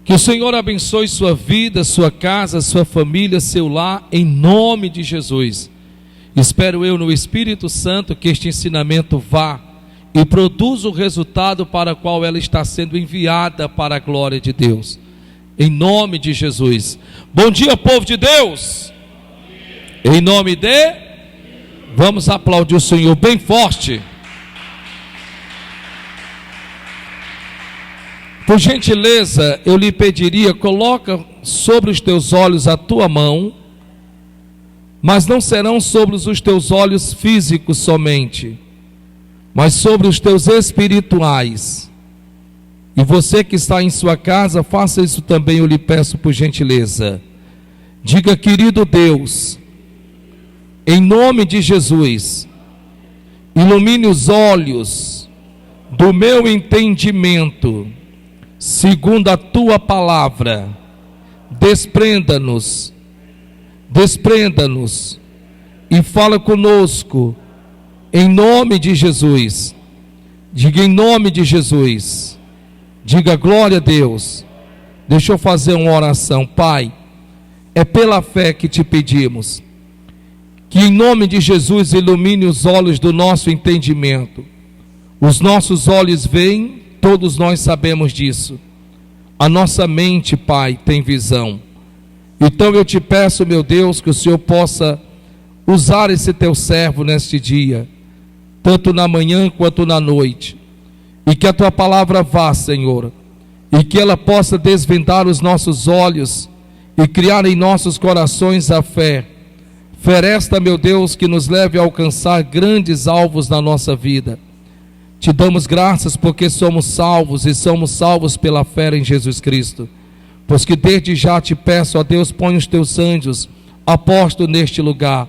Que o Senhor abençoe sua vida, sua casa, sua família, seu lar, em nome de Jesus. Espero eu no Espírito Santo que este ensinamento vá e produza o resultado para o qual ela está sendo enviada para a glória de Deus. Em nome de Jesus. Bom dia, povo de Deus. Em nome de... Vamos aplaudir o Senhor bem forte. Por gentileza, eu lhe pediria, coloca sobre os teus olhos a tua mão, mas não serão sobre os teus olhos físicos somente, mas sobre os teus espirituais. E você que está em sua casa, faça isso também, eu lhe peço por gentileza. Diga: querido Deus, em nome de Jesus, ilumine os olhos do meu entendimento, segundo a tua palavra. Desprenda-nos e fala conosco, em nome de Jesus. Diga: em nome de Jesus. Diga: glória a Deus. Deixa eu fazer uma oração. Pai, é pela fé que te pedimos, que em nome de Jesus ilumine os olhos do nosso entendimento. Os nossos olhos veem, todos nós sabemos disso. A nossa mente, Pai, tem visão. Então eu te peço, meu Deus, que o Senhor possa usar esse teu servo neste dia, tanto na manhã quanto na noite, e que a tua palavra vá, Senhor, e que ela possa desvendar os nossos olhos e criar em nossos corações a fé. Fé esta, meu Deus, que nos leve a alcançar grandes alvos na nossa vida. Te damos graças porque somos salvos e somos salvos pela fé em Jesus Cristo. Pois que desde já te peço, ó Deus, põe os teus anjos apostos neste lugar.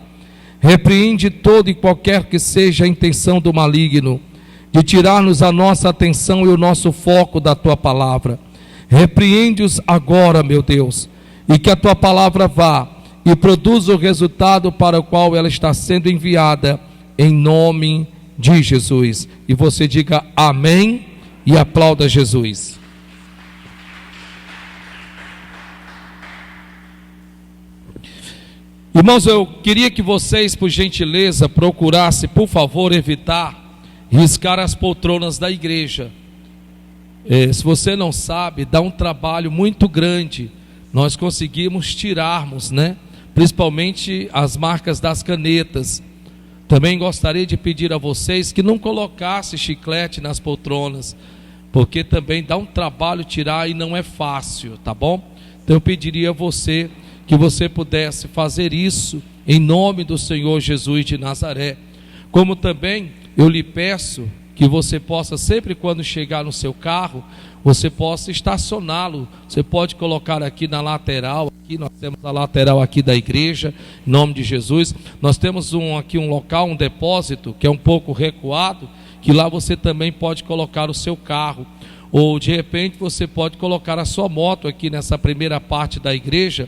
Repreende todo e qualquer que seja a intenção do maligno de tirar-nos a nossa atenção e o nosso foco da tua palavra. Repreende-os agora, meu Deus, e que a tua palavra vá e produza o resultado para o qual ela está sendo enviada, em nome de Jesus. E você diga amém e aplauda Jesus. Irmãos, eu queria que vocês, por gentileza, procurassem, por favor, evitar riscar as poltronas da igreja. Se você não sabe, dá um trabalho muito grande nós conseguimos tirarmos, né? Principalmente as marcas das canetas. Também gostaria de pedir a vocês que não colocassem chiclete nas poltronas, porque também dá um trabalho tirar e não é fácil, tá bom? Então eu pediria a você que você pudesse fazer isso em nome do Senhor Jesus de Nazaré. Como também eu lhe peço que você possa, sempre quando chegar no seu carro, você possa estacioná-lo. Você pode colocar aqui na lateral, aqui nós temos a lateral aqui da igreja, em nome de Jesus. Nós temos aqui um local, um depósito, que é um pouco recuado, que lá você também pode colocar o seu carro. Ou de repente você pode colocar a sua moto aqui nessa primeira parte da igreja,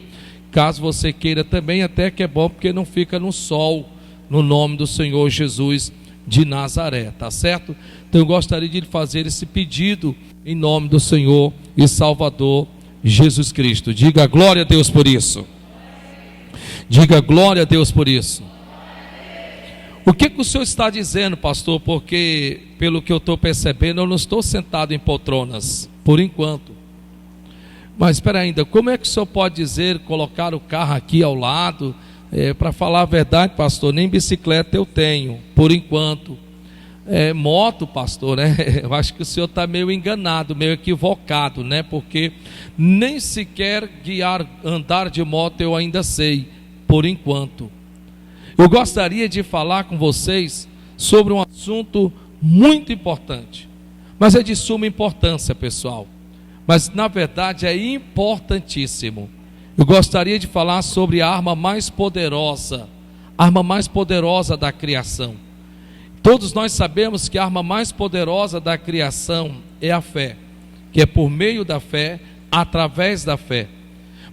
caso você queira também, até que é bom porque não fica no sol, no nome do Senhor Jesus de Nazaré, tá certo? Então eu gostaria de fazer esse pedido em nome do Senhor e Salvador Jesus Cristo. Diga glória a Deus por isso. Diga glória a Deus por isso. O que o senhor está dizendo, pastor? Porque pelo que eu estou percebendo, eu não estou sentado em poltronas, por enquanto. Mas espera ainda, como é que o senhor pode dizer, colocar o carro aqui ao lado? Para falar a verdade, pastor, nem bicicleta eu tenho, por enquanto. Moto, pastor, né? Eu acho que o senhor está meio enganado, meio equivocado, né? Porque nem sequer andar de moto eu ainda sei, por enquanto. Eu gostaria de falar com vocês sobre um assunto muito importante, mas é de suma importância, pessoal. Mas na verdade é importantíssimo. Eu gostaria de falar sobre a arma mais poderosa da criação. Todos nós sabemos que a arma mais poderosa da criação é a fé, que é por meio da fé, através da fé.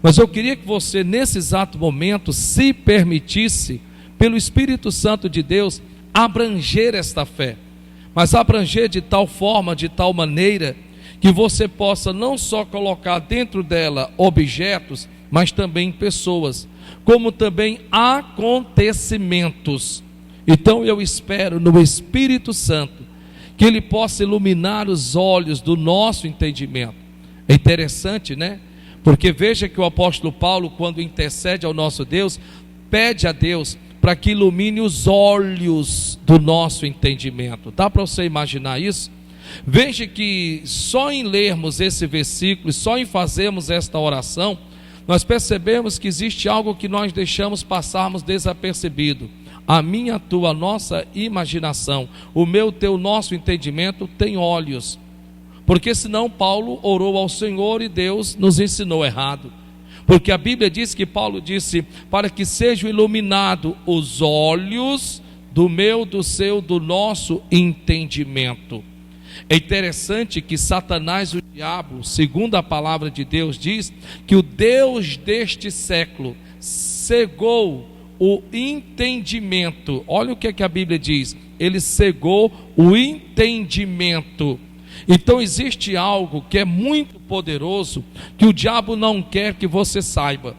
Mas eu queria que você, nesse exato momento, se permitisse, pelo Espírito Santo de Deus, abranger esta fé. Mas abranger de tal forma, de tal maneira, que você possa não só colocar dentro dela objetos, mas também pessoas, como também acontecimentos. Então eu espero no Espírito Santo que Ele possa iluminar os olhos do nosso entendimento. É interessante, né? Porque veja que o apóstolo Paulo, quando intercede ao nosso Deus, pede a Deus para que ilumine os olhos do nosso entendimento. Dá para você imaginar isso? Veja que só em lermos esse versículo, só em fazermos esta oração, nós percebemos que existe algo que nós deixamos passarmos desapercebido. A minha, a tua, a nossa imaginação, o meu, teu, nosso entendimento tem olhos. Porque senão Paulo orou ao Senhor e Deus nos ensinou errado. Porque a Bíblia diz que Paulo disse, para que sejam iluminados os olhos do meu, do seu, do nosso entendimento. É interessante que Satanás, o diabo, segundo a palavra de Deus, diz que o Deus deste século cegou o entendimento. Olha o que a Bíblia diz, ele cegou o entendimento. Então existe algo que é muito poderoso, que o diabo não quer que você saiba.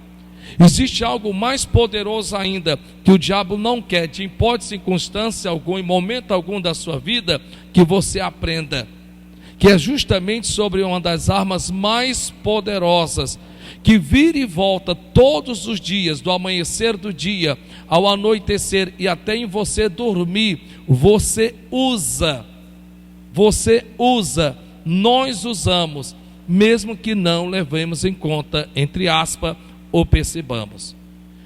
Existe algo mais poderoso ainda, que o diabo não quer, de hipótese, circunstância alguma, em momento algum da sua vida, que você aprenda. Que é justamente sobre uma das armas mais poderosas, que vira e volta todos os dias, do amanhecer do dia ao anoitecer e até em você dormir, você usa, nós usamos, mesmo que não levemos em conta, entre aspas, ou percebamos.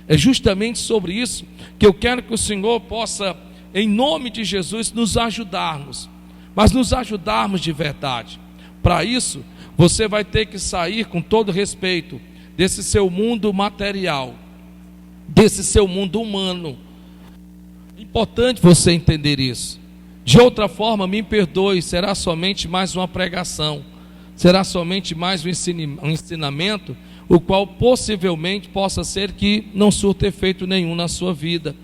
É justamente sobre isso que eu quero que o Senhor possa, em nome de Jesus, nos ajudarmos, mas nos ajudarmos de verdade. Para isso, você vai ter que sair, com todo respeito, desse seu mundo material, desse seu mundo humano. É importante você entender isso. De outra forma, me perdoe, será somente mais uma pregação, será somente mais um ensinamento, o qual possivelmente possa ser que não surta efeito nenhum na sua vida.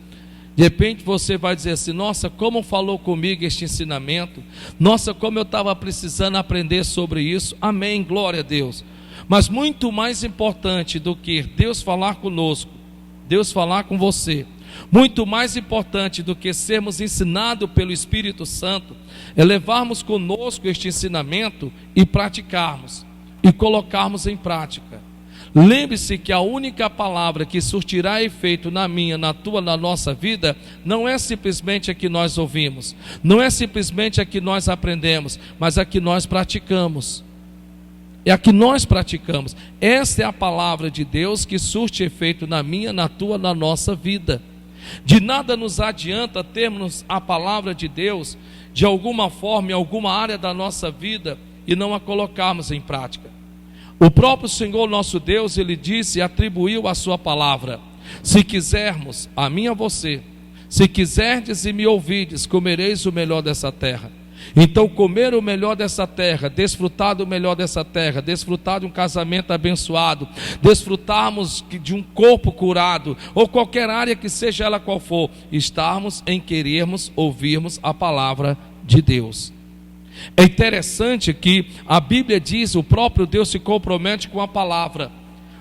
De repente você vai dizer assim, nossa, como falou comigo este ensinamento, nossa, como eu estava precisando aprender sobre isso. Amém, glória a Deus. Mas muito mais importante do que Deus falar conosco, Deus falar com você, muito mais importante do que sermos ensinados pelo Espírito Santo, é levarmos conosco este ensinamento e praticarmos, e colocarmos em prática. Lembre-se que a única palavra que surtirá efeito na minha, na tua, na nossa vida, não é simplesmente a que nós ouvimos, não é simplesmente a que nós aprendemos, mas a que nós praticamos. É a que nós praticamos. Essa é a palavra de Deus que surte efeito na minha, na tua, na nossa vida. De nada nos adianta termos a palavra de Deus de alguma forma, em alguma área da nossa vida, e não a colocarmos em prática. O próprio Senhor nosso Deus, Ele disse e atribuiu a sua palavra: se quisermos, a mim e a você, se quiserdes e me ouvides, comereis o melhor dessa terra. Então comer o melhor dessa terra, desfrutar do melhor dessa terra, desfrutar de um casamento abençoado, desfrutarmos de um corpo curado, ou qualquer área que seja ela qual for, estarmos em querermos ouvirmos a palavra de Deus. É interessante que a Bíblia diz, o próprio Deus se compromete com a palavra.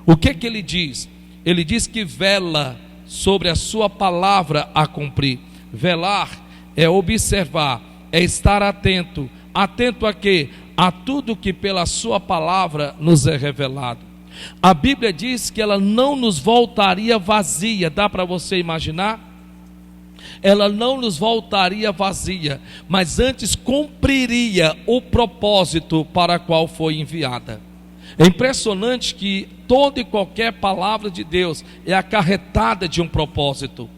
O que Ele diz? Ele diz que vela sobre a sua palavra a cumprir. Velar é observar, é estar atento. Atento a quê? A tudo que pela sua palavra nos é revelado. A Bíblia diz que ela não nos voltaria vazia. Dá para você imaginar? Ela não nos voltaria vazia, mas antes cumpriria o propósito para o qual foi enviada. É impressionante que toda e qualquer palavra de Deus é acarretada de um propósito.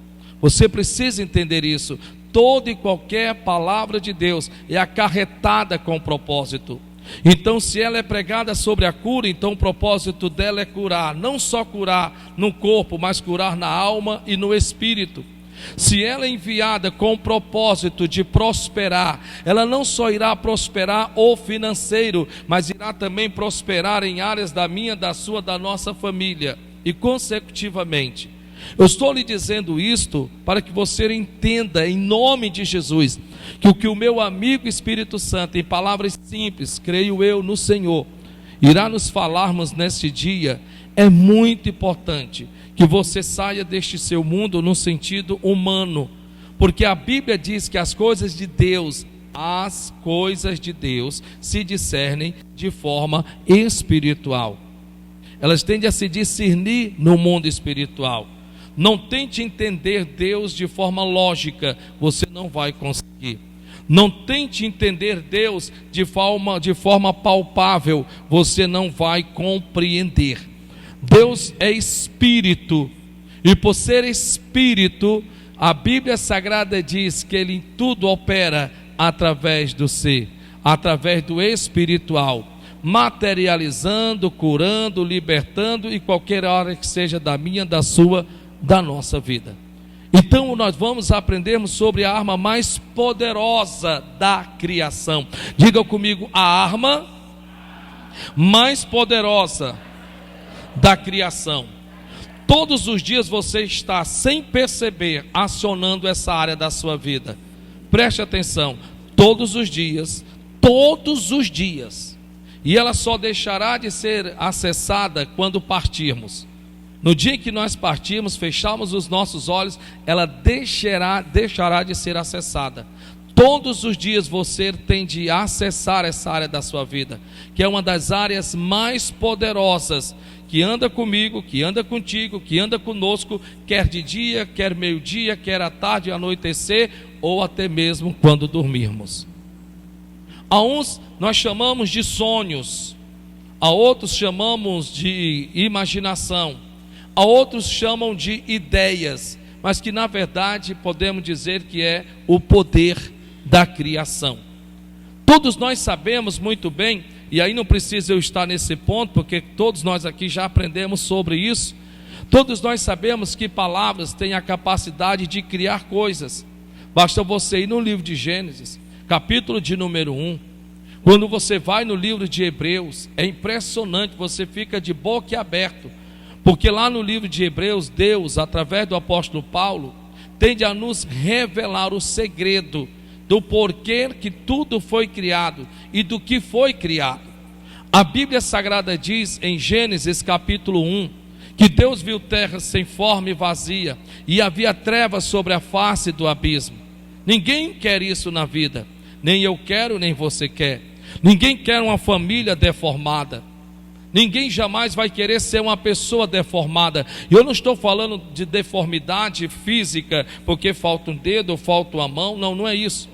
Você precisa entender isso. Toda e qualquer palavra de Deus é acarretada com propósito. Então, se ela é pregada sobre a cura, então o propósito dela é curar, não só curar no corpo, mas curar na alma e no espírito. Se ela é enviada com o propósito de prosperar, ela não só irá prosperar o financeiro, mas irá também prosperar em áreas da minha, da sua, da nossa família, e consecutivamente. Eu estou lhe dizendo isto para que você entenda, em nome de Jesus, que o que o meu amigo Espírito Santo, em palavras simples, creio eu no Senhor, irá nos falarmos neste dia, é muito importante que você saia deste seu mundo no sentido humano, porque a Bíblia diz que as coisas de Deus se discernem de forma espiritual. Elas tendem a se discernir no mundo espiritual. Não tente entender Deus de forma lógica, você não vai conseguir. Não tente entender Deus de forma palpável, você não vai compreender. Deus é Espírito, e por ser Espírito, a Bíblia Sagrada diz que Ele em tudo opera através do ser, através do espiritual, materializando, curando, libertando, e qualquer hora que seja da minha, da sua, da nossa vida. Então nós vamos aprendermos sobre a arma mais poderosa da criação. Diga comigo, a arma mais poderosa da criação. Todos os dias você está, sem perceber, acionando essa área da sua vida. Preste atenção, todos os dias, e ela só deixará de ser acessada quando partirmos. No dia em que nós partirmos, fecharmos os nossos olhos, ela deixará de ser acessada. Todos os dias você tem de acessar essa área da sua vida, que é uma das áreas mais poderosas, que anda comigo, que anda contigo, que anda conosco, quer de dia, quer meio-dia, quer à tarde, anoitecer, ou até mesmo quando dormirmos. A uns nós chamamos de sonhos, a outros chamamos de imaginação, a outros chamam de ideias, mas que na verdade podemos dizer que é o poder da criação. Todos nós sabemos muito bem, e aí não precisa eu estar nesse ponto, porque todos nós aqui já aprendemos sobre isso. Todos nós sabemos que palavras têm a capacidade de criar coisas. Basta você ir no livro de Gênesis, capítulo de número 1. Quando você vai no livro de Hebreus, é impressionante, você fica de boca aberta, porque lá no livro de Hebreus, Deus, através do apóstolo Paulo, tende a nos revelar o segredo do porquê que tudo foi criado e do que foi criado. A Bíblia Sagrada diz em Gênesis capítulo 1, que Deus viu terra sem forma e vazia, e havia trevas sobre a face do abismo. Ninguém quer isso na vida, nem eu quero, nem você quer. Ninguém quer uma família deformada. Ninguém jamais vai querer ser uma pessoa deformada. E eu não estou falando de deformidade física, porque falta um dedo ou falta uma mão. Não, não é isso.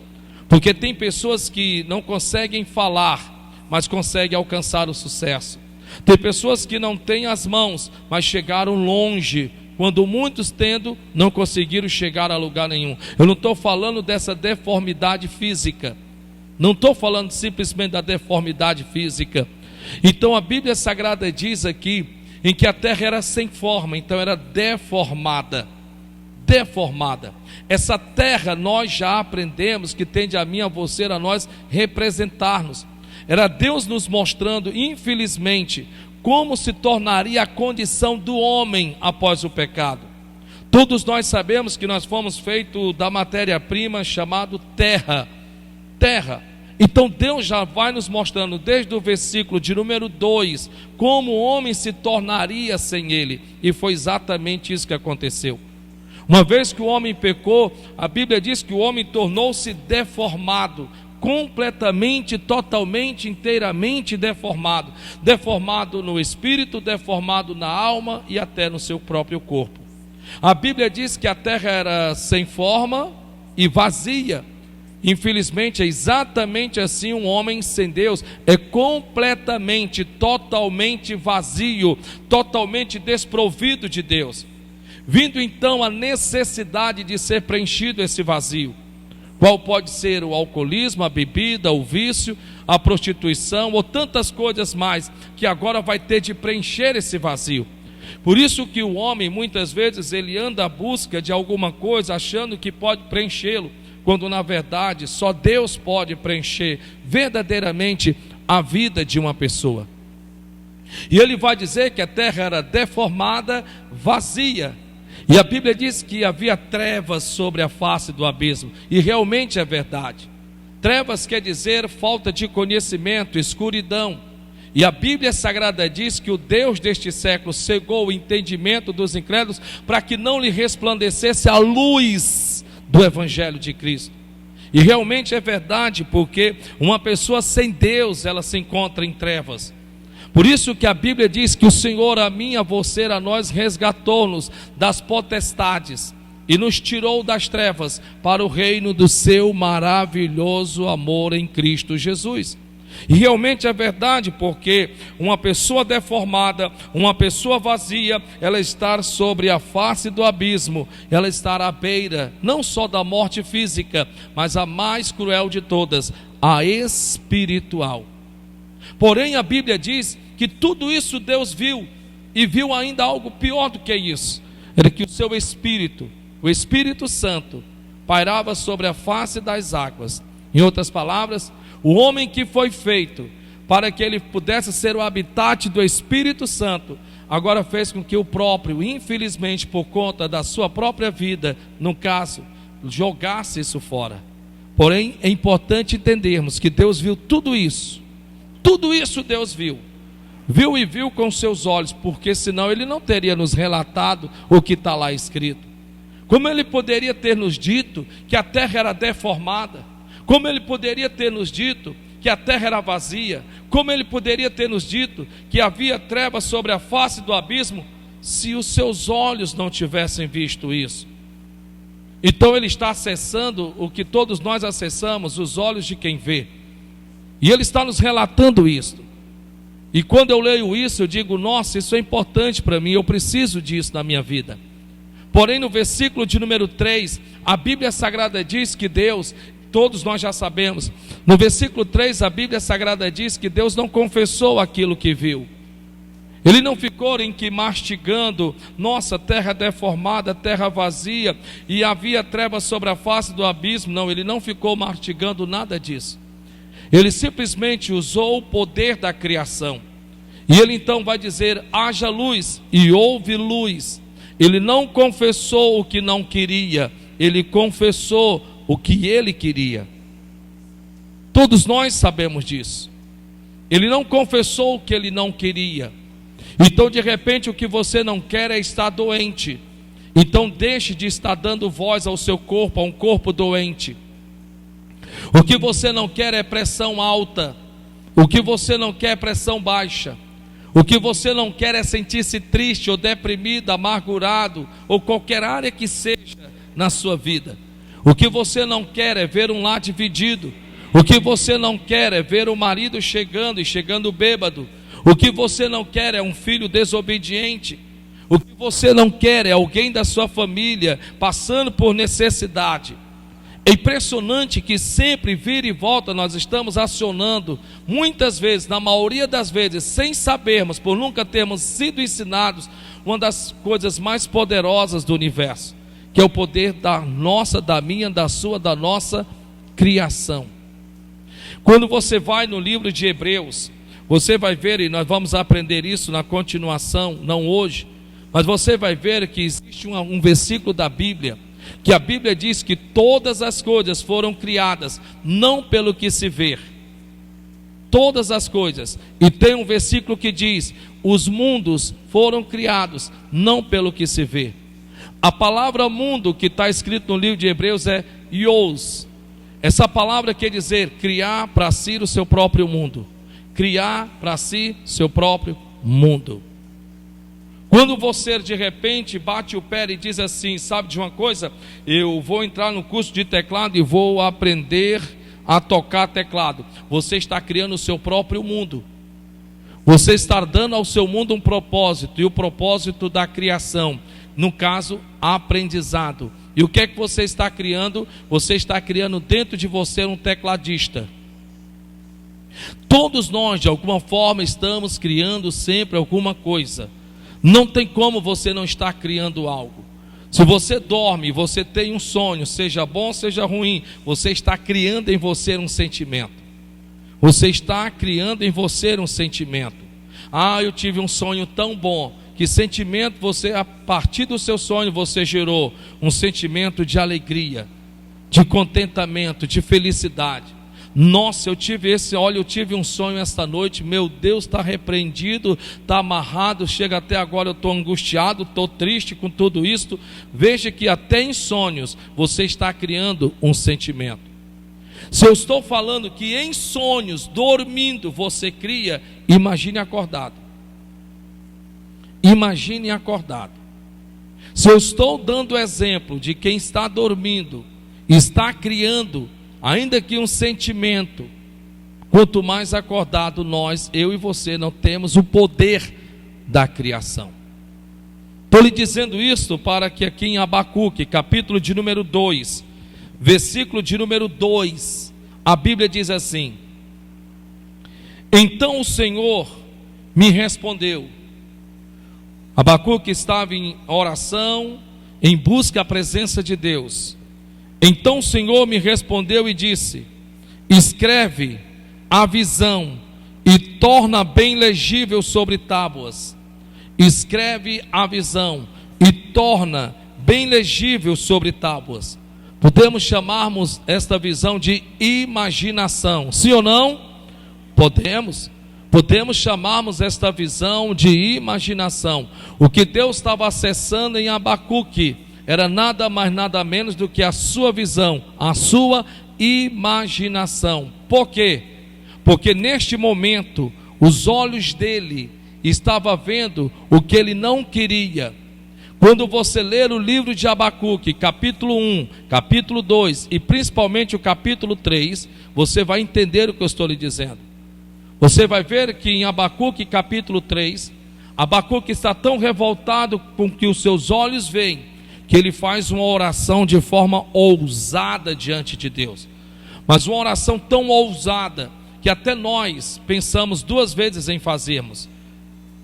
Porque tem pessoas que não conseguem falar, mas conseguem alcançar o sucesso. Tem pessoas que não têm as mãos, mas chegaram longe, quando muitos tendo, não conseguiram chegar a lugar nenhum. Eu não estou falando dessa deformidade física. Não estou falando simplesmente da deformidade física. Então a Bíblia Sagrada diz aqui, em que a terra era sem forma, então era deformada. Deformada. Essa terra nós já aprendemos que tende a mim, a você, a nós representar-nos. Era Deus nos mostrando, infelizmente, como se tornaria a condição do homem após o pecado. Todos nós sabemos que nós fomos feitos da matéria-prima chamado terra. Terra. Então Deus já vai nos mostrando desde o versículo de número 2 como o homem se tornaria sem ele, e foi exatamente isso que aconteceu. Uma vez que o homem pecou, a Bíblia diz que o homem tornou-se deformado, completamente, totalmente, inteiramente deformado. Deformado no espírito, deformado na alma e até no seu próprio corpo. A Bíblia diz que a terra era sem forma e vazia. Infelizmente é exatamente assim um homem sem Deus, é completamente, totalmente vazio, totalmente desprovido de Deus. Vindo então a necessidade de ser preenchido esse vazio, qual pode ser o alcoolismo, a bebida, o vício, a prostituição ou tantas coisas mais, que agora vai ter de preencher esse vazio. Por isso que o homem muitas vezes ele anda à busca de alguma coisa achando que pode preenchê-lo, quando na verdade só Deus pode preencher verdadeiramente a vida de uma pessoa. E ele vai dizer que a terra era deformada, vazia. E a Bíblia diz que havia trevas sobre a face do abismo, e realmente é verdade. Trevas quer dizer falta de conhecimento, escuridão. E a Bíblia Sagrada diz que o Deus deste século cegou o entendimento dos incrédulos para que não lhe resplandecesse a luz do Evangelho de Cristo. E realmente é verdade, porque uma pessoa sem Deus, ela se encontra em trevas. Por isso que a Bíblia diz que o Senhor, a mim, a você, a nós, resgatou-nos das potestades e nos tirou das trevas para o reino do seu maravilhoso amor em Cristo Jesus. E realmente é verdade, porque uma pessoa deformada, uma pessoa vazia, ela está sobre a face do abismo, ela está à beira, não só da morte física, mas a mais cruel de todas, a espiritual. Porém a Bíblia diz que tudo isso Deus viu, e viu ainda algo pior do que isso, era que o seu Espírito, o Espírito Santo, pairava sobre a face das águas. Em outras palavras, o homem que foi feito para que ele pudesse ser o habitat do Espírito Santo, agora fez com que o próprio, infelizmente por conta da sua própria vida, no caso, jogasse isso fora. Porém é importante entendermos que Deus viu tudo isso Deus viu e viu com seus olhos, porque senão ele não teria nos relatado o que está lá escrito. Como ele poderia ter nos dito que a terra era deformada? Como ele poderia ter nos dito que a terra era vazia? Como ele poderia ter nos dito que havia trevas sobre a face do abismo, se os seus olhos não tivessem visto isso? Então ele está acessando o que todos nós acessamos, os olhos de quem vê. E ele está nos relatando isso. E quando eu leio isso, eu digo, nossa, isso é importante para mim, eu preciso disso na minha vida. Porém no versículo de número 3, a Bíblia Sagrada diz que Deus, todos nós já sabemos, no versículo 3 a Bíblia Sagrada diz que Deus não confessou aquilo que viu. Ele não ficou em que mastigando, nossa, terra deformada, terra vazia, e havia trevas sobre a face do abismo. Não, ele não ficou mastigando nada disso. Ele simplesmente usou o poder da criação. E ele então vai dizer, haja luz, e houve luz. Ele não confessou o que não queria, ele confessou o que ele queria. Todos nós sabemos disso. Ele não confessou o que ele não queria. Então de repente o que você não quer é estar doente. Então deixe de estar dando voz ao seu corpo, a um corpo doente. O que você não quer é pressão alta. O que você não quer é pressão baixa. O que você não quer é sentir-se triste ou deprimido, amargurado, ou qualquer área que seja na sua vida. O que você não quer é ver um lar dividido. O que você não quer é ver o marido chegando e chegando bêbado. O que você não quer é um filho desobediente. O que você não quer é alguém da sua família passando por necessidade. É impressionante que sempre vira e volta nós estamos acionando, muitas vezes, na maioria das vezes, sem sabermos, por nunca termos sido ensinados, uma das coisas mais poderosas do universo, que é o poder da nossa, da minha, da sua, da nossa criação. Quando você vai no livro de Hebreus, você vai ver, e nós vamos aprender isso na continuação, não hoje, mas você vai ver que existe um versículo da Bíblia, que a Bíblia diz que todas as coisas foram criadas, não pelo que se vê, todas as coisas, e tem um versículo que diz, os mundos foram criados, não pelo que se vê. A palavra mundo que está escrito no livro de Hebreus é ios. Essa palavra quer dizer criar para si o seu próprio mundo, criar para si seu próprio mundo. Quando você de repente bate o pé e diz assim, sabe de uma coisa? Eu vou entrar no curso de teclado e vou aprender a tocar teclado. Você está criando o seu próprio mundo. Você está dando ao seu mundo um propósito, e o propósito da criação, no caso, aprendizado. E o que é que você está criando? Você está criando dentro de você um tecladista. Todos nós, de alguma forma, estamos criando sempre alguma coisa. Não tem como você não estar criando algo. Se você dorme, você tem um sonho, seja bom, seja ruim, você está criando em você um sentimento. Você está criando em você um sentimento. Ah, eu tive um sonho tão bom. que sentimento você, a partir do seu sonho, você gerou um sentimento de alegria, de contentamento, de felicidade. Nossa, eu tive um sonho esta noite, meu Deus, está repreendido, está amarrado, chega até agora, eu estou angustiado, estou triste com tudo isto. Veja que até em sonhos você está criando um sentimento. Se eu estou falando que em sonhos, dormindo, você cria, imagine acordado. Imagine acordado. Se eu estou dando exemplo de quem está dormindo, está criando, ainda que um sentimento, quanto mais acordado nós, eu e você, não temos o poder da criação. Estou lhe dizendo isso para que aqui em Abacuque, capítulo de número 2, versículo de número 2, a Bíblia diz assim: então o Senhor me respondeu. Abacuque estava em oração, em busca da presença de Deus. Então o Senhor me respondeu e disse: escreve a visão e torna bem legível sobre tábuas. Escreve a visão e torna bem legível sobre tábuas. Podemos chamarmos esta visão de imaginação, sim ou não? Podemos chamarmos esta visão de imaginação. O que Deus estava acessando em Abacuque era nada mais, nada menos do que a sua visão, a sua imaginação. Por quê? Porque neste momento, os olhos dele estavam vendo o que ele não queria. Quando você ler o livro de Abacuque, capítulo 1, capítulo 2 e principalmente o capítulo 3, você vai entender o que eu estou lhe dizendo. Você vai ver que em Abacuque capítulo 3, Abacuque está tão revoltado com o que os seus olhos veem, que ele faz uma oração de forma ousada diante de Deus. Mas uma oração tão ousada, que até nós pensamos duas vezes em fazermos.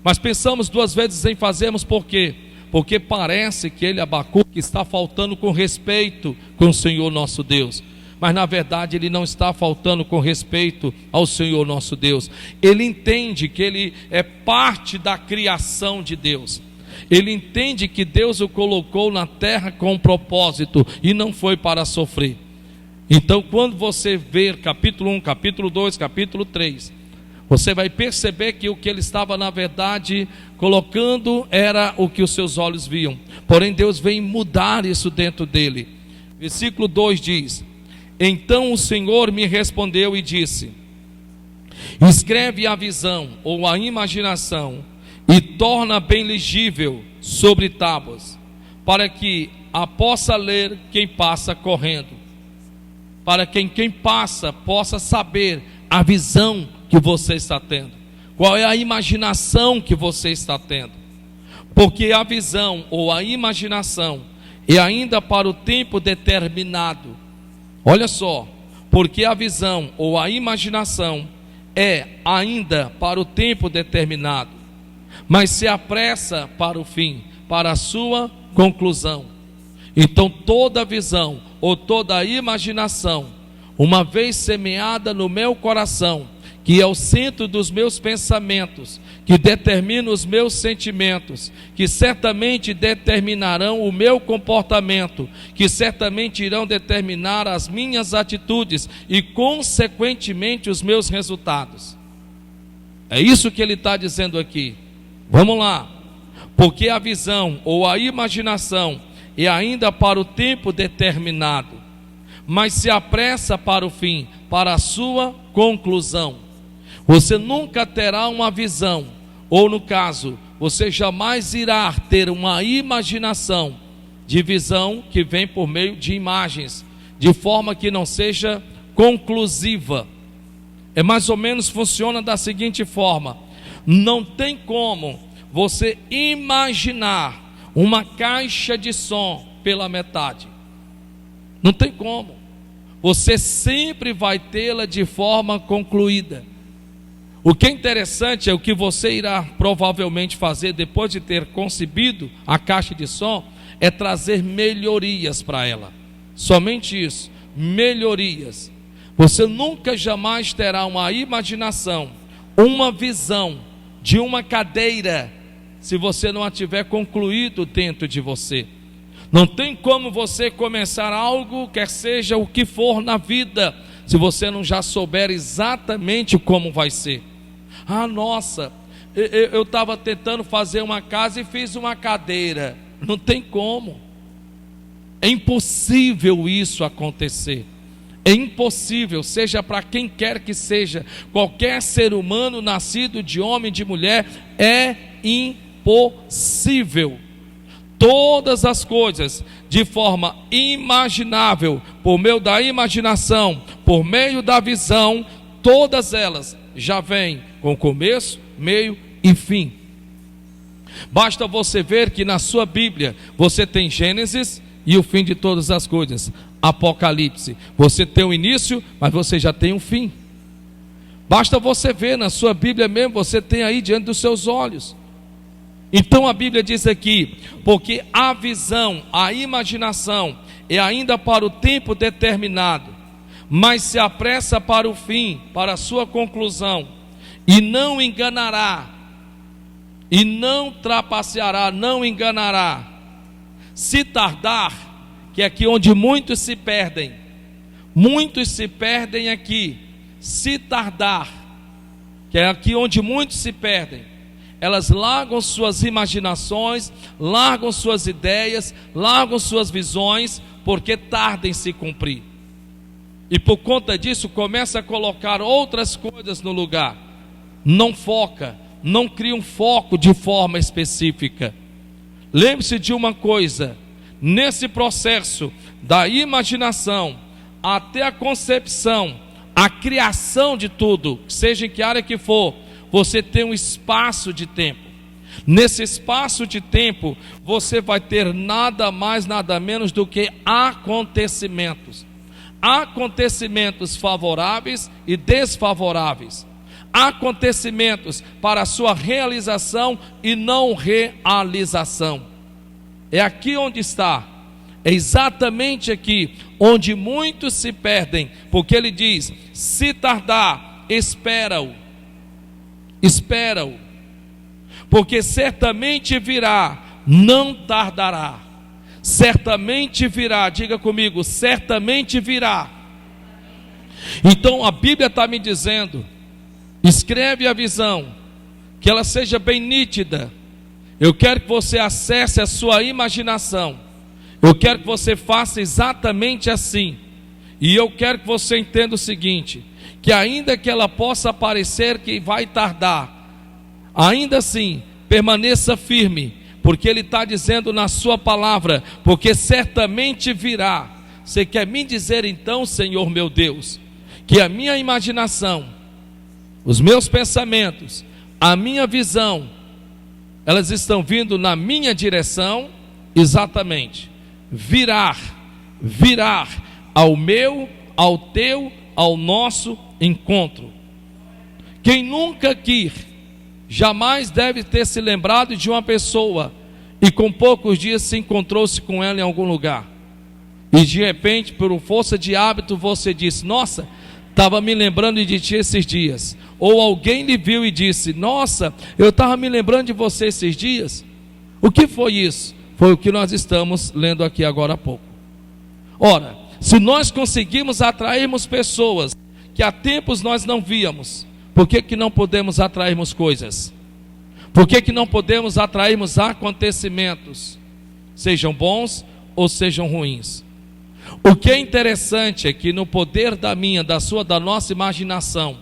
Mas pensamos duas vezes em fazermos por quê? Porque parece que ele, Abacuque, está faltando com respeito com o Senhor nosso Deus. Mas na verdade ele não está faltando com respeito ao Senhor nosso Deus. Ele entende que ele é parte da criação de Deus. Ele entende que Deus o colocou na terra com um propósito e não foi para sofrer. Então quando você ver capítulo 1, capítulo 2, capítulo 3, você vai perceber que o que ele estava na verdade colocando era o que os seus olhos viam. Porém Deus vem mudar isso dentro dele. Versículo 2 diz: então o Senhor me respondeu e disse: escreve a visão ou a imaginação e torna bem legível sobre tábuas, para que a possa ler quem passa correndo, para que quem passa possa saber a visão que você está tendo, qual é a imaginação que você está tendo. Porque a visão ou a imaginação é ainda para o tempo determinado. Olha só, porque a visão ou a imaginação é ainda para o tempo determinado, mas se apressa para o fim, para a sua conclusão. Então toda visão ou toda imaginação, uma vez semeada no meu coração, que é o centro dos meus pensamentos, que determina os meus sentimentos, que certamente determinarão o meu comportamento, que certamente irão determinar as minhas atitudes e consequentemente os meus resultados. É isso que ele está dizendo aqui. Vamos lá. Porque a visão ou a imaginação é ainda para o tempo determinado, mas se apressa para o fim, para a sua conclusão. Você nunca terá uma visão, ou no caso, você jamais irá ter uma imaginação de visão que vem por meio de imagens, de forma que não seja conclusiva. É mais ou menos, funciona da seguinte forma: não tem como você imaginar uma caixa de som pela metade. Não tem como. Você sempre vai tê-la de forma concluída. O que é interessante é o que você irá provavelmente fazer depois de ter concebido a caixa de som, é trazer melhorias para ela. Somente isso, melhorias. Você nunca jamais terá uma imaginação, uma visão de uma cadeira se você não a tiver concluído dentro de você. Não tem como você começar algo, quer seja o que for na vida, se você não já souber exatamente como vai ser. Ah, nossa, eu estava tentando fazer uma casa e fiz uma cadeira. Não tem como. É impossível isso acontecer. É impossível, seja para quem quer que seja, qualquer ser humano nascido de homem e de mulher, é impossível. Todas as coisas, de forma imaginável, por meio da imaginação, por meio da visão, todas elas já vêm com começo, meio e fim. Basta você ver que na sua Bíblia você tem Gênesis e o fim de todas as coisas. Apocalipse, você tem um início, mas você já tem um fim. Basta você ver na sua Bíblia mesmo, você tem aí diante dos seus olhos. Então a Bíblia diz aqui, porque a visão, a imaginação é ainda para o tempo determinado, mas se apressa para o fim, para a sua conclusão, e não enganará, e não trapaceará, não enganará. Se tardar, que é aqui onde muitos se perdem aqui. Se tardar, que é aqui onde muitos se perdem, elas largam suas imaginações, largam suas ideias, largam suas visões, porque tardam em se cumprir. E por conta disso começa a colocar outras coisas no lugar. Não foca, não cria um foco de forma específica. Lembre-se de uma coisa: nesse processo da imaginação até a concepção, a criação de tudo, seja em que área que for, você tem um espaço de tempo. Nesse espaço de tempo, você vai ter nada mais, nada menos do que acontecimentos. Acontecimentos favoráveis e desfavoráveis. Acontecimentos para a sua realização e não realização. É aqui onde está. É exatamente aqui onde muitos se perdem, porque ele diz: se tardar, espera-o, porque certamente virá, não tardará. Certamente virá, diga comigo, certamente virá. Então a Bíblia está me dizendo: escreve a visão, que ela seja bem nítida. Eu quero que você acesse a sua imaginação. Eu quero que você faça exatamente assim. E eu quero que você entenda o seguinte: que ainda que ela possa parecer que vai tardar, ainda assim, permaneça firme, porque Ele está dizendo na sua palavra, porque certamente virá. Você quer me dizer então, Senhor meu Deus, que a minha imaginação, os meus pensamentos, a minha visão, elas estão vindo na minha direção? Exatamente. Virá ao meu, ao teu, ao nosso encontro. Quem nunca quis, jamais deve ter se lembrado de uma pessoa e com poucos dias se encontrou-se com ela em algum lugar. E de repente, por força de hábito, você disse: nossa, estava me lembrando de ti esses dias. Ou alguém lhe viu e disse: nossa, eu estava me lembrando de você esses dias. O que foi isso? Foi o que nós estamos lendo aqui agora há pouco. Ora, se nós conseguimos atrairmos pessoas que há tempos nós não víamos, por que não podemos atrairmos coisas? Por que não podemos atrairmos acontecimentos, sejam bons ou sejam ruins? O que é interessante é que no poder da nossa imaginação,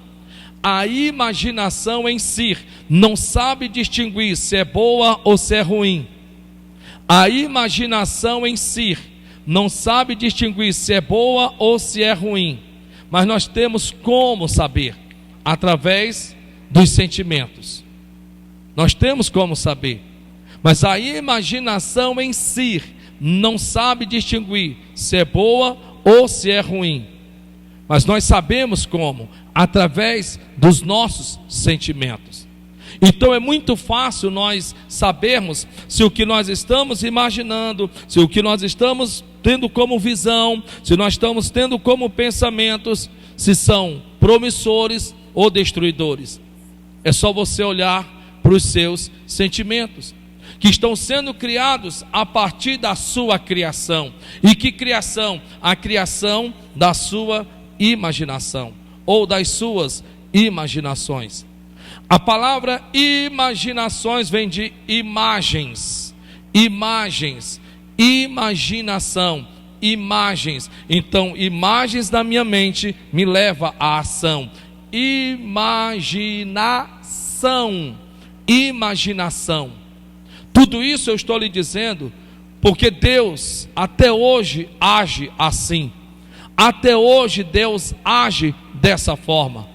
a imaginação em si não sabe distinguir se é boa ou se é ruim. A imaginação em si não sabe distinguir se é boa ou se é ruim. Mas nós temos como saber? Através dos sentimentos. Nós temos como saber. Mas a imaginação em si não sabe distinguir se é boa ou se é ruim. Mas nós sabemos como? Através dos nossos sentimentos. Então é muito fácil nós sabermos se o que nós estamos imaginando, se o que nós estamos tendo como visão, se nós estamos tendo como pensamentos, se são promissores ou destruidores. É só você olhar para os seus sentimentos, que estão sendo criados a partir da sua criação. E que criação? A criação da sua imaginação, ou das suas imaginações. A palavra imaginações vem de imagens, imaginação, imagens. Então, imagens da minha mente me leva à ação. Imaginação. Tudo isso eu estou lhe dizendo porque Deus até hoje age assim. Até hoje Deus age dessa forma.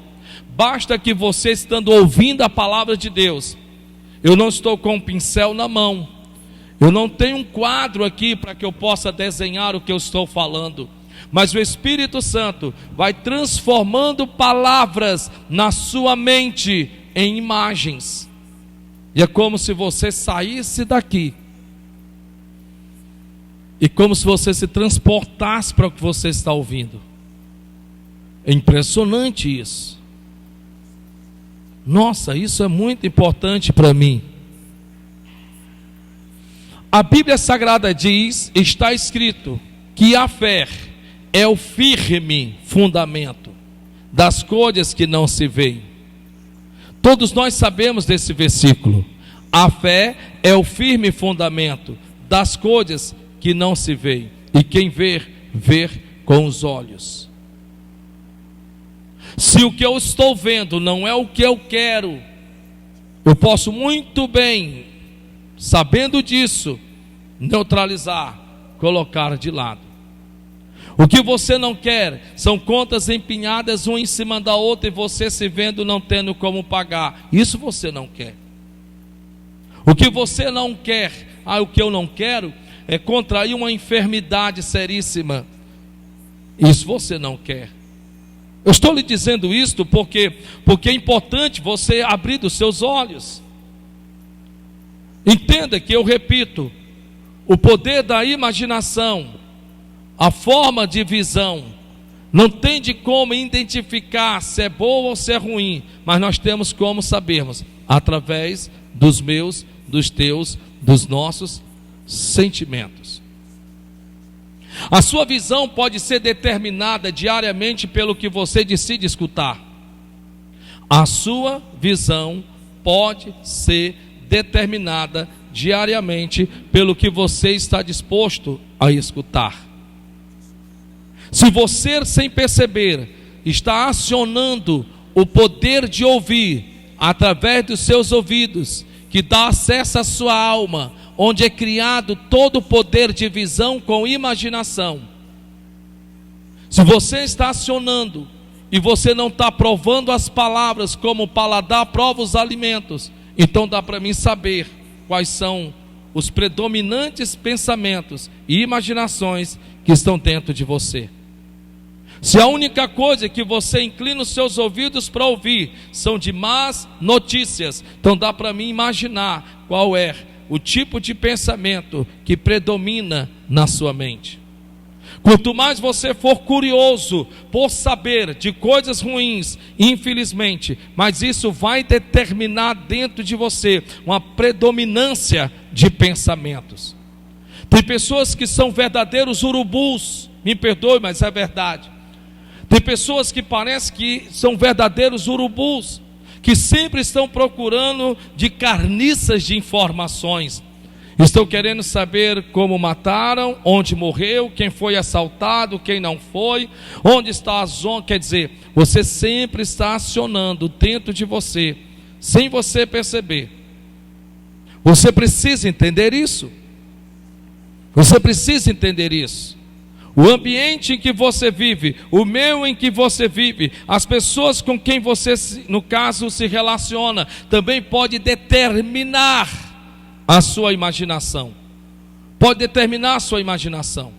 Basta que você, estando ouvindo a palavra de Deus, eu não estou com um pincel na mão, eu não tenho um quadro aqui para que eu possa desenhar o que eu estou falando, mas o Espírito Santo vai transformando palavras na sua mente em imagens. E é como se você saísse daqui e como se você se transportasse para o que você está ouvindo. É impressionante isso. Nossa, isso é muito importante para mim. A Bíblia Sagrada diz, está escrito, que a fé é o firme fundamento das coisas que não se veem. Todos nós sabemos desse versículo. A fé é o firme fundamento das coisas que não se veem. E quem ver, ver com os olhos. Se o que eu estou vendo não é o que eu quero, eu posso muito bem, sabendo disso, neutralizar, colocar de lado. O que você não quer são contas empenhadas uma em cima da outra e você se vendo não tendo como pagar. Isso você não quer. O que você não quer, o que eu não quero é contrair uma enfermidade seríssima. Isso você não quer. Eu estou lhe dizendo isto porque é importante você abrir os seus olhos. Entenda que eu repito, o poder da imaginação, a forma de visão, não tem de como identificar se é boa ou se é ruim, mas nós temos como sabermos, através dos meus, dos teus, dos nossos sentimentos. A sua visão pode ser determinada diariamente pelo que você decide escutar. A sua visão pode ser determinada diariamente pelo que você está disposto a escutar. Se você, sem perceber, está acionando o poder de ouvir através dos seus ouvidos, que dá acesso à sua alma, onde é criado todo o poder de visão com imaginação. Se você está acionando e você não está provando as palavras como o paladar prova os alimentos, então dá para mim saber quais são os predominantes pensamentos e imaginações que estão dentro de você. Se a única coisa que você inclina os seus ouvidos para ouvir são de más notícias, então dá para mim imaginar qual é o tipo de pensamento que predomina na sua mente. Quanto mais você for curioso por saber de coisas ruins, infelizmente, mas isso vai determinar dentro de você uma predominância de pensamentos. Tem pessoas que são verdadeiros urubus, me perdoe, mas é verdade. Tem pessoas que parecem que são verdadeiros urubus, que sempre estão procurando de carniças de informações. Estão querendo saber como mataram, onde morreu, quem foi assaltado, quem não foi, onde está a zona. Quer dizer, você sempre está acionando dentro de você, sem você perceber. Você precisa entender isso. Você precisa entender isso. O ambiente em que você vive, o meio em que você vive, as pessoas com quem você, no caso, se relaciona, também pode determinar a sua imaginação. Pode determinar a sua imaginação.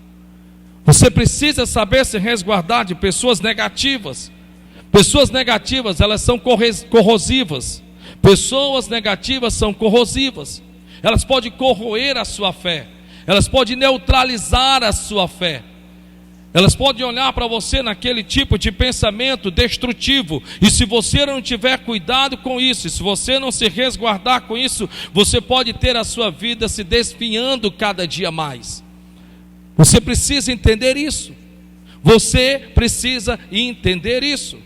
Você precisa saber se resguardar de pessoas negativas. Pessoas negativas, elas são corrosivas. Pessoas negativas são corrosivas. Elas podem corroer a sua fé. Elas podem neutralizar a sua fé. Elas podem olhar para você naquele tipo de pensamento destrutivo, e se você não tiver cuidado com isso, se você não se resguardar com isso, você pode ter a sua vida se desviando cada dia mais. Você precisa entender isso. Você precisa entender isso.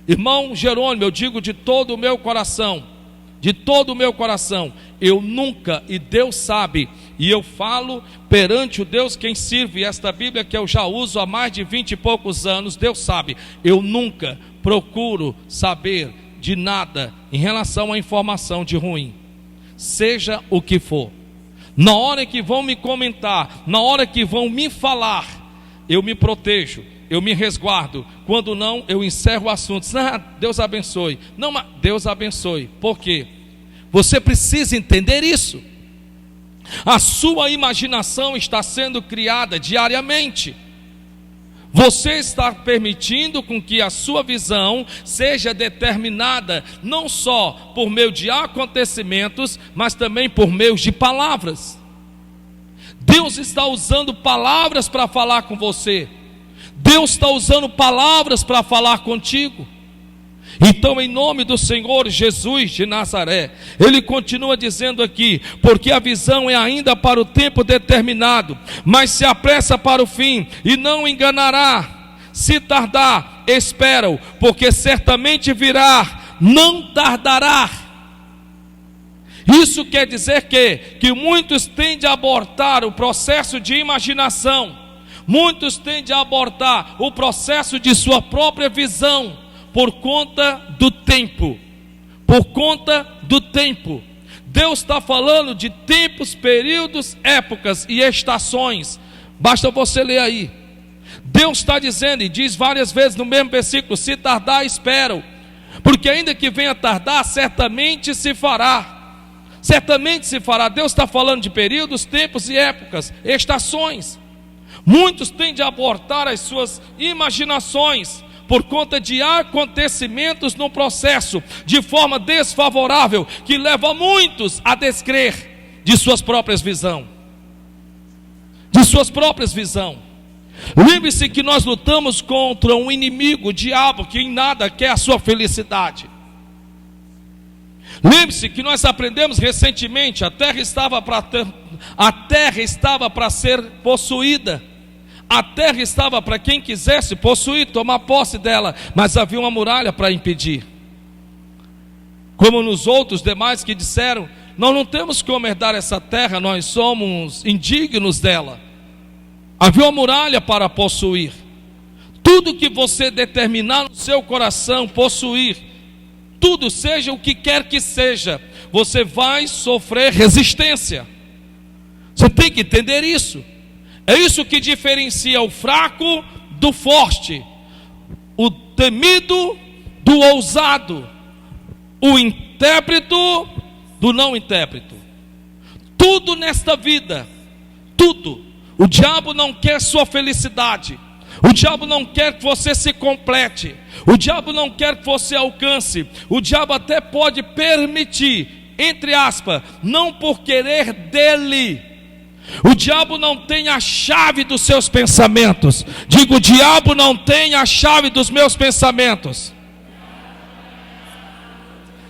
Irmão Jerônimo, eu digo de todo o meu coração, eu nunca, e Deus sabe, e eu falo perante o Deus quem sirve esta Bíblia que eu já uso há mais de 20 e poucos anos, Deus sabe, eu nunca procuro saber de nada em relação à informação de ruim, seja o que for. Na hora que vão me comentar, na hora que vão me falar, eu me protejo, eu me resguardo. Quando não, eu encerro o assunto. Deus abençoe. Não, mas Deus abençoe. Por quê? Você precisa entender isso. A sua imaginação está sendo criada diariamente. Você está permitindo com que a sua visão seja determinada não só por meio de acontecimentos, mas também por meio de palavras. Deus está usando palavras para falar com você. Deus está usando palavras para falar contigo. Então, em nome do Senhor Jesus de Nazaré, Ele continua dizendo aqui: porque a visão é ainda para o tempo determinado, mas se apressa para o fim, e não enganará. Se tardar, espera-o, porque certamente virá, não tardará. Isso quer dizer que muitos tendem a abortar o processo de imaginação, muitos tendem a abortar o processo de sua própria visão, por conta do tempo. Deus está falando de tempos, períodos, épocas e estações. Basta você ler aí. Deus está dizendo, e diz várias vezes no mesmo versículo: se tardar, espero, porque ainda que venha tardar, certamente se fará. Certamente se fará. Deus está falando de períodos, tempos e épocas, estações. Muitos tendem a abortar as suas imaginações por conta de acontecimentos no processo, de forma desfavorável, que leva muitos a descrer de suas próprias visões. Lembre-se que nós lutamos contra um inimigo, o diabo, que em nada quer a sua felicidade. Lembre-se que nós aprendemos recentemente: a terra estava para ser possuída. A terra estava para quem quisesse possuir, tomar posse dela, mas havia uma muralha para impedir. Como nos outros demais que disseram: nós não temos como herdar essa terra, nós somos indignos dela. Havia uma muralha para possuir. Tudo que você determinar no seu coração possuir, tudo, seja o que quer que seja, você vai sofrer resistência. Você tem que entender isso. É isso que diferencia o fraco do forte, o temido do ousado, o intérprete do não intérprete. Tudo nesta vida, tudo. O diabo não quer sua felicidade. O diabo não quer que você se complete. O diabo não quer que você alcance. O diabo até pode permitir, entre aspas, não por querer dele. O diabo não tem a chave dos seus pensamentos. Digo, o diabo não tem a chave dos meus pensamentos.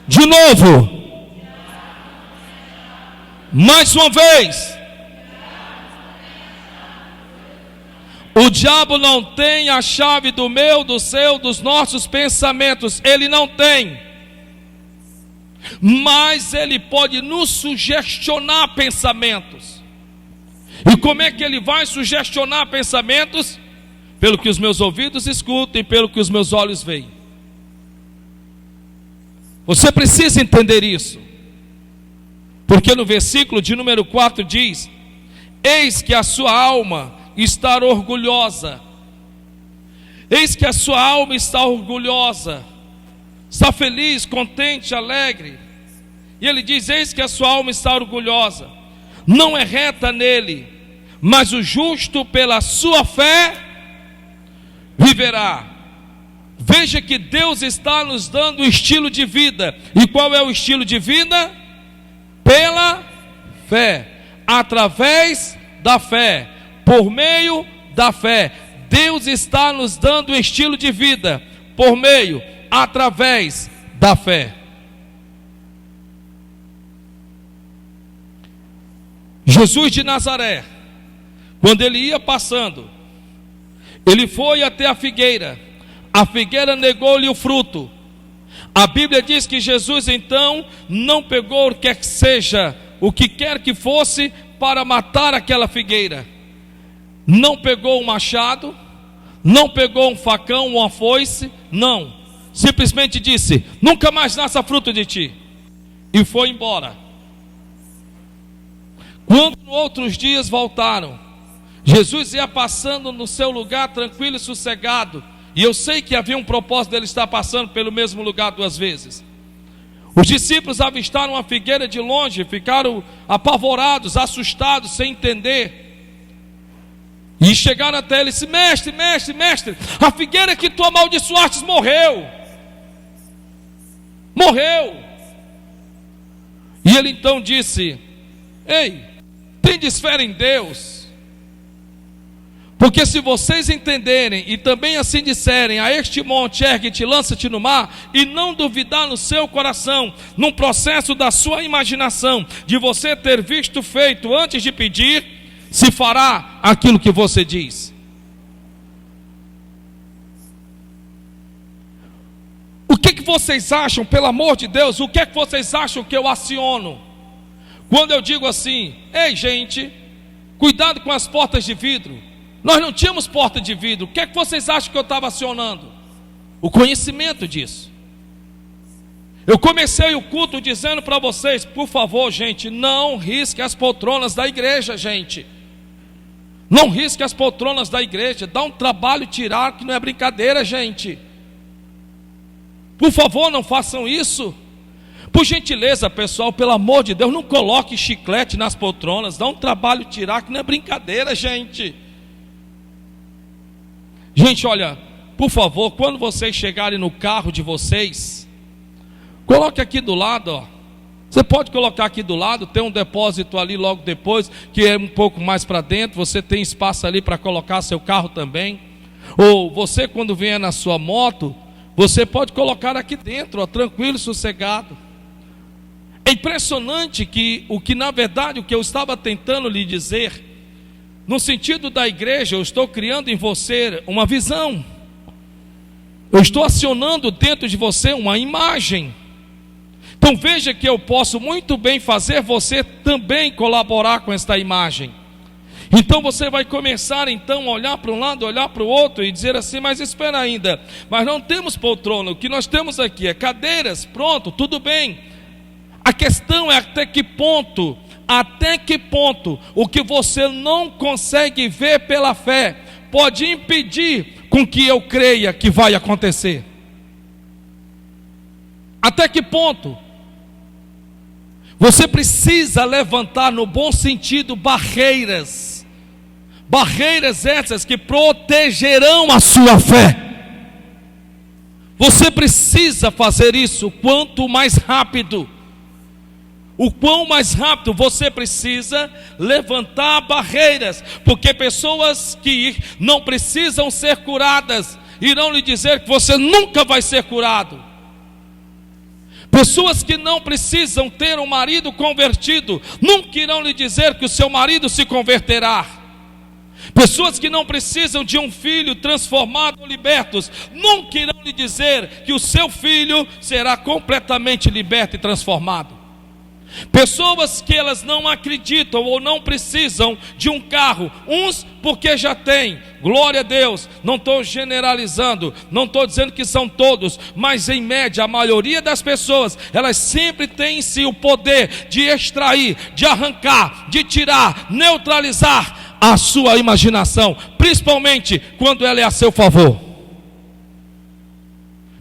De novo. Mais uma vez. O diabo não tem a chave do meu, do seu, dos nossos pensamentos. Ele não tem. Mas ele pode nos sugestionar pensamentos. E como é que ele vai sugestionar pensamentos? Pelo que os meus ouvidos escutam e pelo que os meus olhos veem. Você precisa entender isso. Porque no versículo de número 4 diz: eis que a sua alma está orgulhosa. Eis que a sua alma está orgulhosa. Está feliz, contente, alegre. E ele diz: eis que a sua alma está orgulhosa. Não é reta nele, mas o justo pela sua fé viverá. Veja que Deus está nos dando um estilo de vida. E qual é o estilo de vida? Pela fé, através da fé, por meio da fé. Deus está nos dando um estilo de vida por meio, através da fé. Jesus de Nazaré, quando ele ia passando, ele foi até a figueira negou-lhe o fruto. A Bíblia diz que Jesus então não pegou o que quer que fosse para matar aquela figueira. Não pegou um machado, não pegou um facão, uma foice, não. Simplesmente disse: nunca mais nasça fruto de ti. E foi embora. Quando outros dias voltaram, Jesus ia passando no seu lugar tranquilo e sossegado. E eu sei que havia um propósito dele estar passando pelo mesmo lugar 2 vezes. Os discípulos avistaram a figueira de longe, ficaram apavorados, assustados, sem entender. E chegaram até ele e disse: mestre, mestre, mestre, a figueira que tu amaldiçoastes morreu. Morreu. E ele então disse: ei, tendes fé em Deus? Porque se vocês entenderem e também assim disserem a este monte, ergue-te, lança-te no mar, e não duvidar no seu coração, num processo da sua imaginação, de você ter visto feito antes de pedir, se fará aquilo que você diz. O que vocês acham, pelo amor de Deus, o que é que vocês acham que eu aciono? Quando eu digo assim: ei gente, cuidado com as portas de vidro. Nós não tínhamos porta de vidro. O que é que vocês acham que eu estava acionando? O conhecimento disso. Eu comecei o culto dizendo para vocês: por favor gente, não risque as poltronas da igreja, gente. Não risque as poltronas da igreja. Dá um trabalho tirar, que não é brincadeira, gente. Por favor, não façam isso. Por gentileza, pessoal, pelo amor de Deus, não coloque chiclete nas poltronas. Dá um trabalho tirar, que não é brincadeira, gente. Gente, olha, por favor, quando vocês chegarem no carro de vocês, coloque aqui do lado, ó. Você pode colocar aqui do lado, tem um depósito ali logo depois, que é um pouco mais para dentro, você tem espaço ali para colocar seu carro também. Ou você, quando vier na sua moto, você pode colocar aqui dentro, ó, tranquilo e sossegado. É impressionante que na verdade, o que eu estava tentando lhe dizer, no sentido da igreja, eu estou criando em você uma visão. Eu estou acionando dentro de você uma imagem. Então veja que eu posso muito bem fazer você também colaborar com esta imagem. Então você vai começar então a olhar para um lado, olhar para o outro e dizer assim: mas espera ainda, mas não temos poltrona, o que nós temos aqui é cadeiras, pronto, tudo bem. A questão é até que ponto o que você não consegue ver pela fé pode impedir com que eu creia que vai acontecer. Até que ponto? Você precisa levantar, no bom sentido, barreiras essas que protegerão a sua fé. Você precisa fazer isso quanto mais rápido. O quão mais rápido você precisa levantar barreiras, porque pessoas que não precisam ser curadas irão lhe dizer que você nunca vai ser curado. Pessoas que não precisam ter um marido convertido nunca irão lhe dizer que o seu marido se converterá. Pessoas que não precisam de um filho transformado ou libertos nunca irão lhe dizer que o seu filho será completamente liberto e transformado. Pessoas que elas não acreditam ou não precisam de um carro, uns porque já têm, glória a Deus, não estou generalizando, não estou dizendo que são todos, mas em média a maioria das pessoas, elas sempre têm em si o poder de extrair, de arrancar, de tirar, neutralizar a sua imaginação, principalmente quando ela é a seu favor.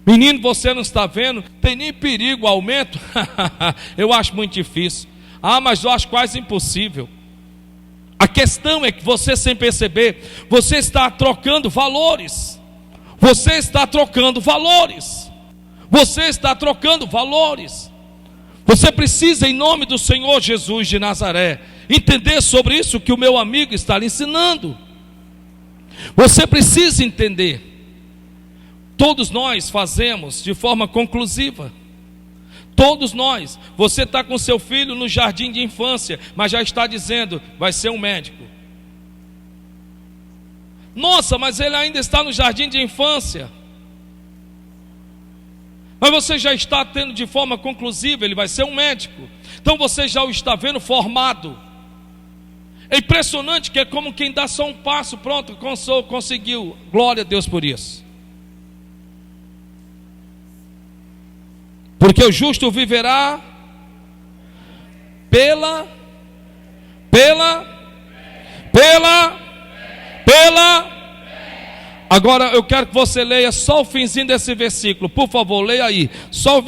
Menino, você não está vendo? Tem nem perigo, aumento? Eu acho muito difícil. Mas eu acho quase impossível. A questão é que você, sem perceber, você está trocando valores. Você está trocando valores. Você está trocando valores. Você precisa, em nome do Senhor Jesus de Nazaré, entender sobre isso que o meu amigo está lhe ensinando. Você precisa entender. Todos nós fazemos de forma conclusiva. Todos nós. Você está com seu filho no jardim de infância, mas já está dizendo, vai ser um médico. Nossa, mas ele ainda está no jardim de infância. Mas você já está tendo de forma conclusiva, ele vai ser um médico. Então você já o está vendo formado. É impressionante que é como quem dá só um passo, pronto, conseguiu. Glória a Deus por isso. Porque o justo viverá pela. Agora eu quero que você leia só o finzinho desse versículo, por favor, leia aí. Só o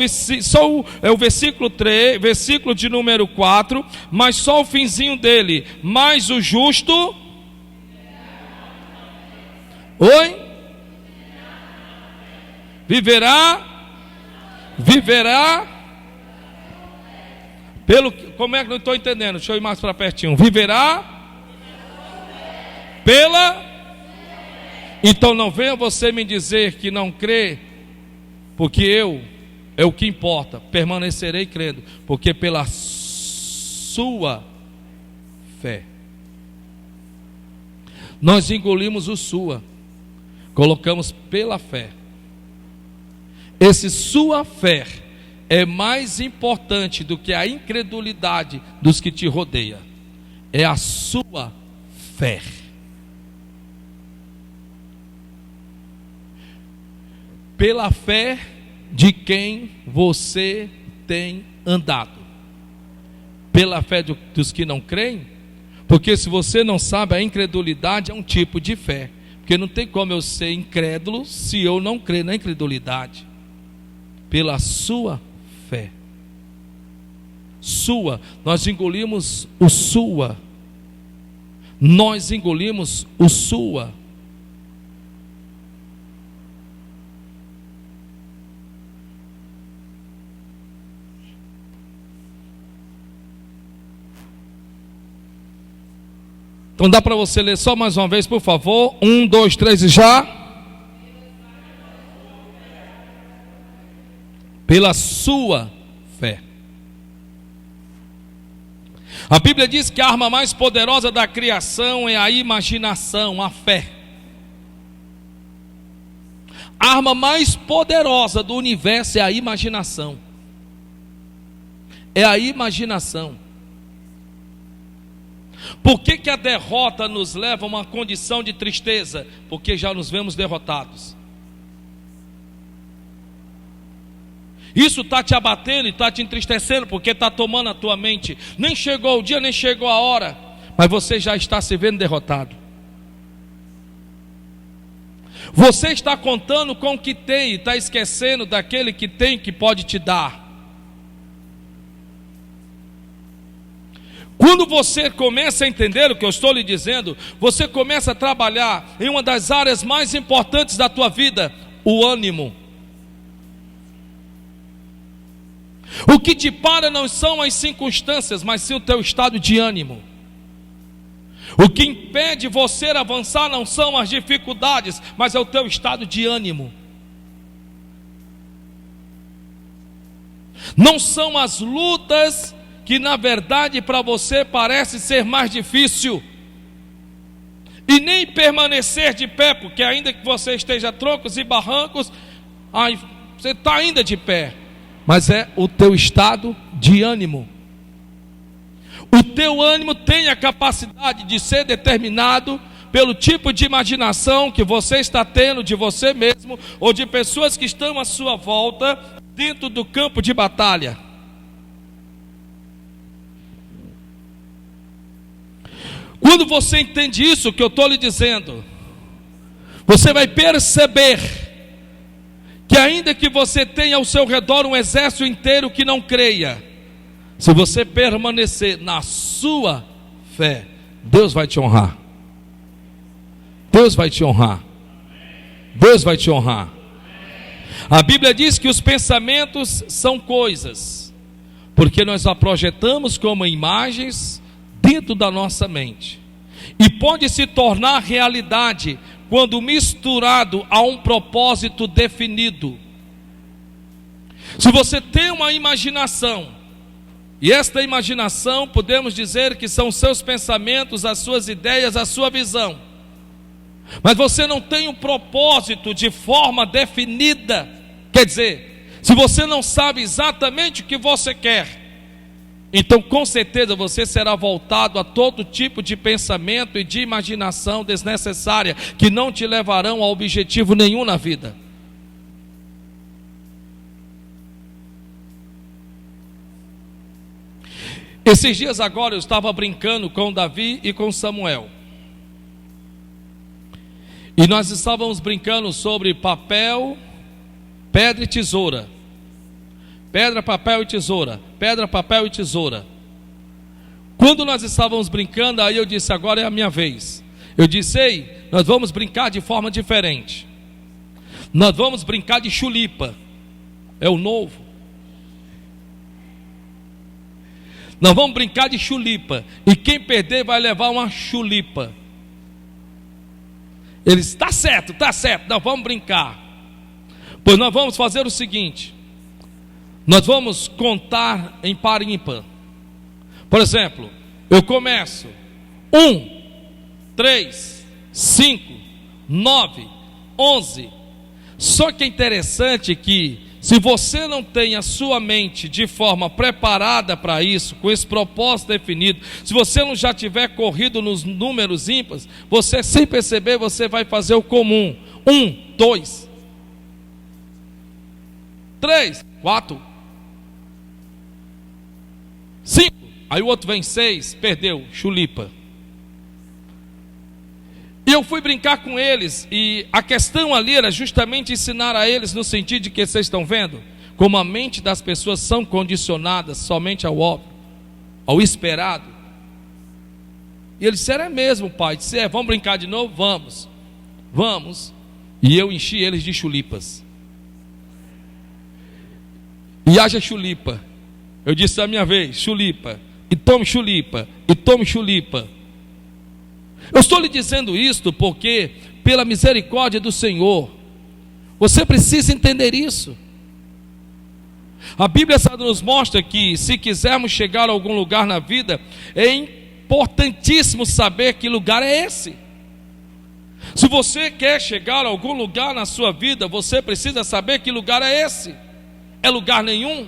versículo 3, versículo de número 4, mas só o finzinho dele. Mas o justo. Oi? Viverá pelo. Como é que não estou entendendo? Deixa eu ir mais para pertinho. Viverá pela. Então não venha você me dizer que não crê, porque é o que importa, permanecerei crendo, porque pela sua fé. Nós engolimos o sua, colocamos pela fé. Esse sua fé é mais importante do que a incredulidade dos que te rodeiam. É a sua fé. Pela fé de quem você tem andado. Pela fé dos que não creem. Porque se você não sabe, a incredulidade é um tipo de fé. Porque não tem como eu ser incrédulo se eu não crer na incredulidade. Pela sua fé. Sua, nós engolimos o sua. Nós engolimos o sua. Então dá para você ler só mais uma vez, por favor. 1, 2, 3 e já. Pela sua fé. A Bíblia diz que a arma mais poderosa da criação é a imaginação, a fé. A arma mais poderosa do universo é a imaginação. É a imaginação. Por que a derrota nos leva a uma condição de tristeza? Porque já nos vemos derrotados. Isso está te abatendo e está te entristecendo, porque está tomando a tua mente. Nem chegou o dia, nem chegou a hora, mas você já está se vendo derrotado. Você está contando com o que tem e está esquecendo daquele que tem, que pode te dar. Quando você começa a entender o que eu estou lhe dizendo, você começa a trabalhar em uma das áreas mais importantes da tua vida, o ânimo. O que te para não são as circunstâncias, mas sim o teu estado de ânimo. O que impede você avançar não são as dificuldades, mas é o teu estado de ânimo. Não são as lutas que na verdade para você parece ser mais difícil, e nem permanecer de pé, porque ainda que você esteja a troncos e barrancos, você está ainda de pé, mas é o teu estado de ânimo. O teu ânimo tem a capacidade de ser determinado pelo tipo de imaginação que você está tendo de você mesmo, ou de pessoas que estão à sua volta, dentro do campo de batalha. Quando você entende isso que eu estou lhe dizendo, você vai perceber que ainda que você tenha ao seu redor um exército inteiro que não creia, se você permanecer na sua fé, Deus vai te honrar. Deus vai te honrar. Deus vai te honrar. A Bíblia diz que os pensamentos são coisas, porque nós a projetamos como imagens dentro da nossa mente, e pode se tornar realidade quando misturado a um propósito definido. Se você tem uma imaginação, e esta imaginação podemos dizer que são seus pensamentos, as suas ideias, a sua visão, mas você não tem um propósito de forma definida, quer dizer, se você não sabe exatamente o que você quer, então com certeza você será voltado a todo tipo de pensamento e de imaginação desnecessária, que não te levarão a objetivo nenhum na vida. Esses dias agora eu estava brincando com Davi e com Samuel, e nós estávamos brincando sobre papel, pedra e tesoura. Pedra, papel e tesoura. Pedra, papel e tesoura. Quando nós estávamos brincando, aí eu disse, agora é a minha vez. Eu disse, ei, nós vamos brincar de forma diferente. Nós vamos brincar de chulipa. É o novo. Nós vamos brincar de chulipa. E quem perder vai levar uma chulipa. Ele disse, tá certo, nós vamos brincar. Pois nós vamos fazer o seguinte: nós vamos contar em par ímpar. Por exemplo, eu começo 1, 3, 5, 9, 11. Só que é interessante que, se você não tem a sua mente de forma preparada para isso, com esse propósito definido, se você não já tiver corrido nos números ímpares, você sem perceber, você vai fazer o comum. 1, 2, 3, 4, 5. Aí o outro vem 6, perdeu, chulipa. E eu fui brincar com eles, e a questão ali era justamente ensinar a eles, no sentido de que vocês estão vendo como a mente das pessoas são condicionadas somente ao óbvio, ao esperado. E eles disseram, é mesmo, pai? Disse, vamos brincar de novo? Vamos. E eu enchi eles de chulipas. E haja chulipa. Eu disse, a minha vez, chulipa, e tome chulipa, e tome chulipa. Eu estou lhe dizendo isto porque, pela misericórdia do Senhor, você precisa entender isso. A Bíblia nos mostra que, se quisermos chegar a algum lugar na vida, é importantíssimo saber que lugar é esse. Se você quer chegar a algum lugar na sua vida, você precisa saber que lugar é esse. É lugar nenhum.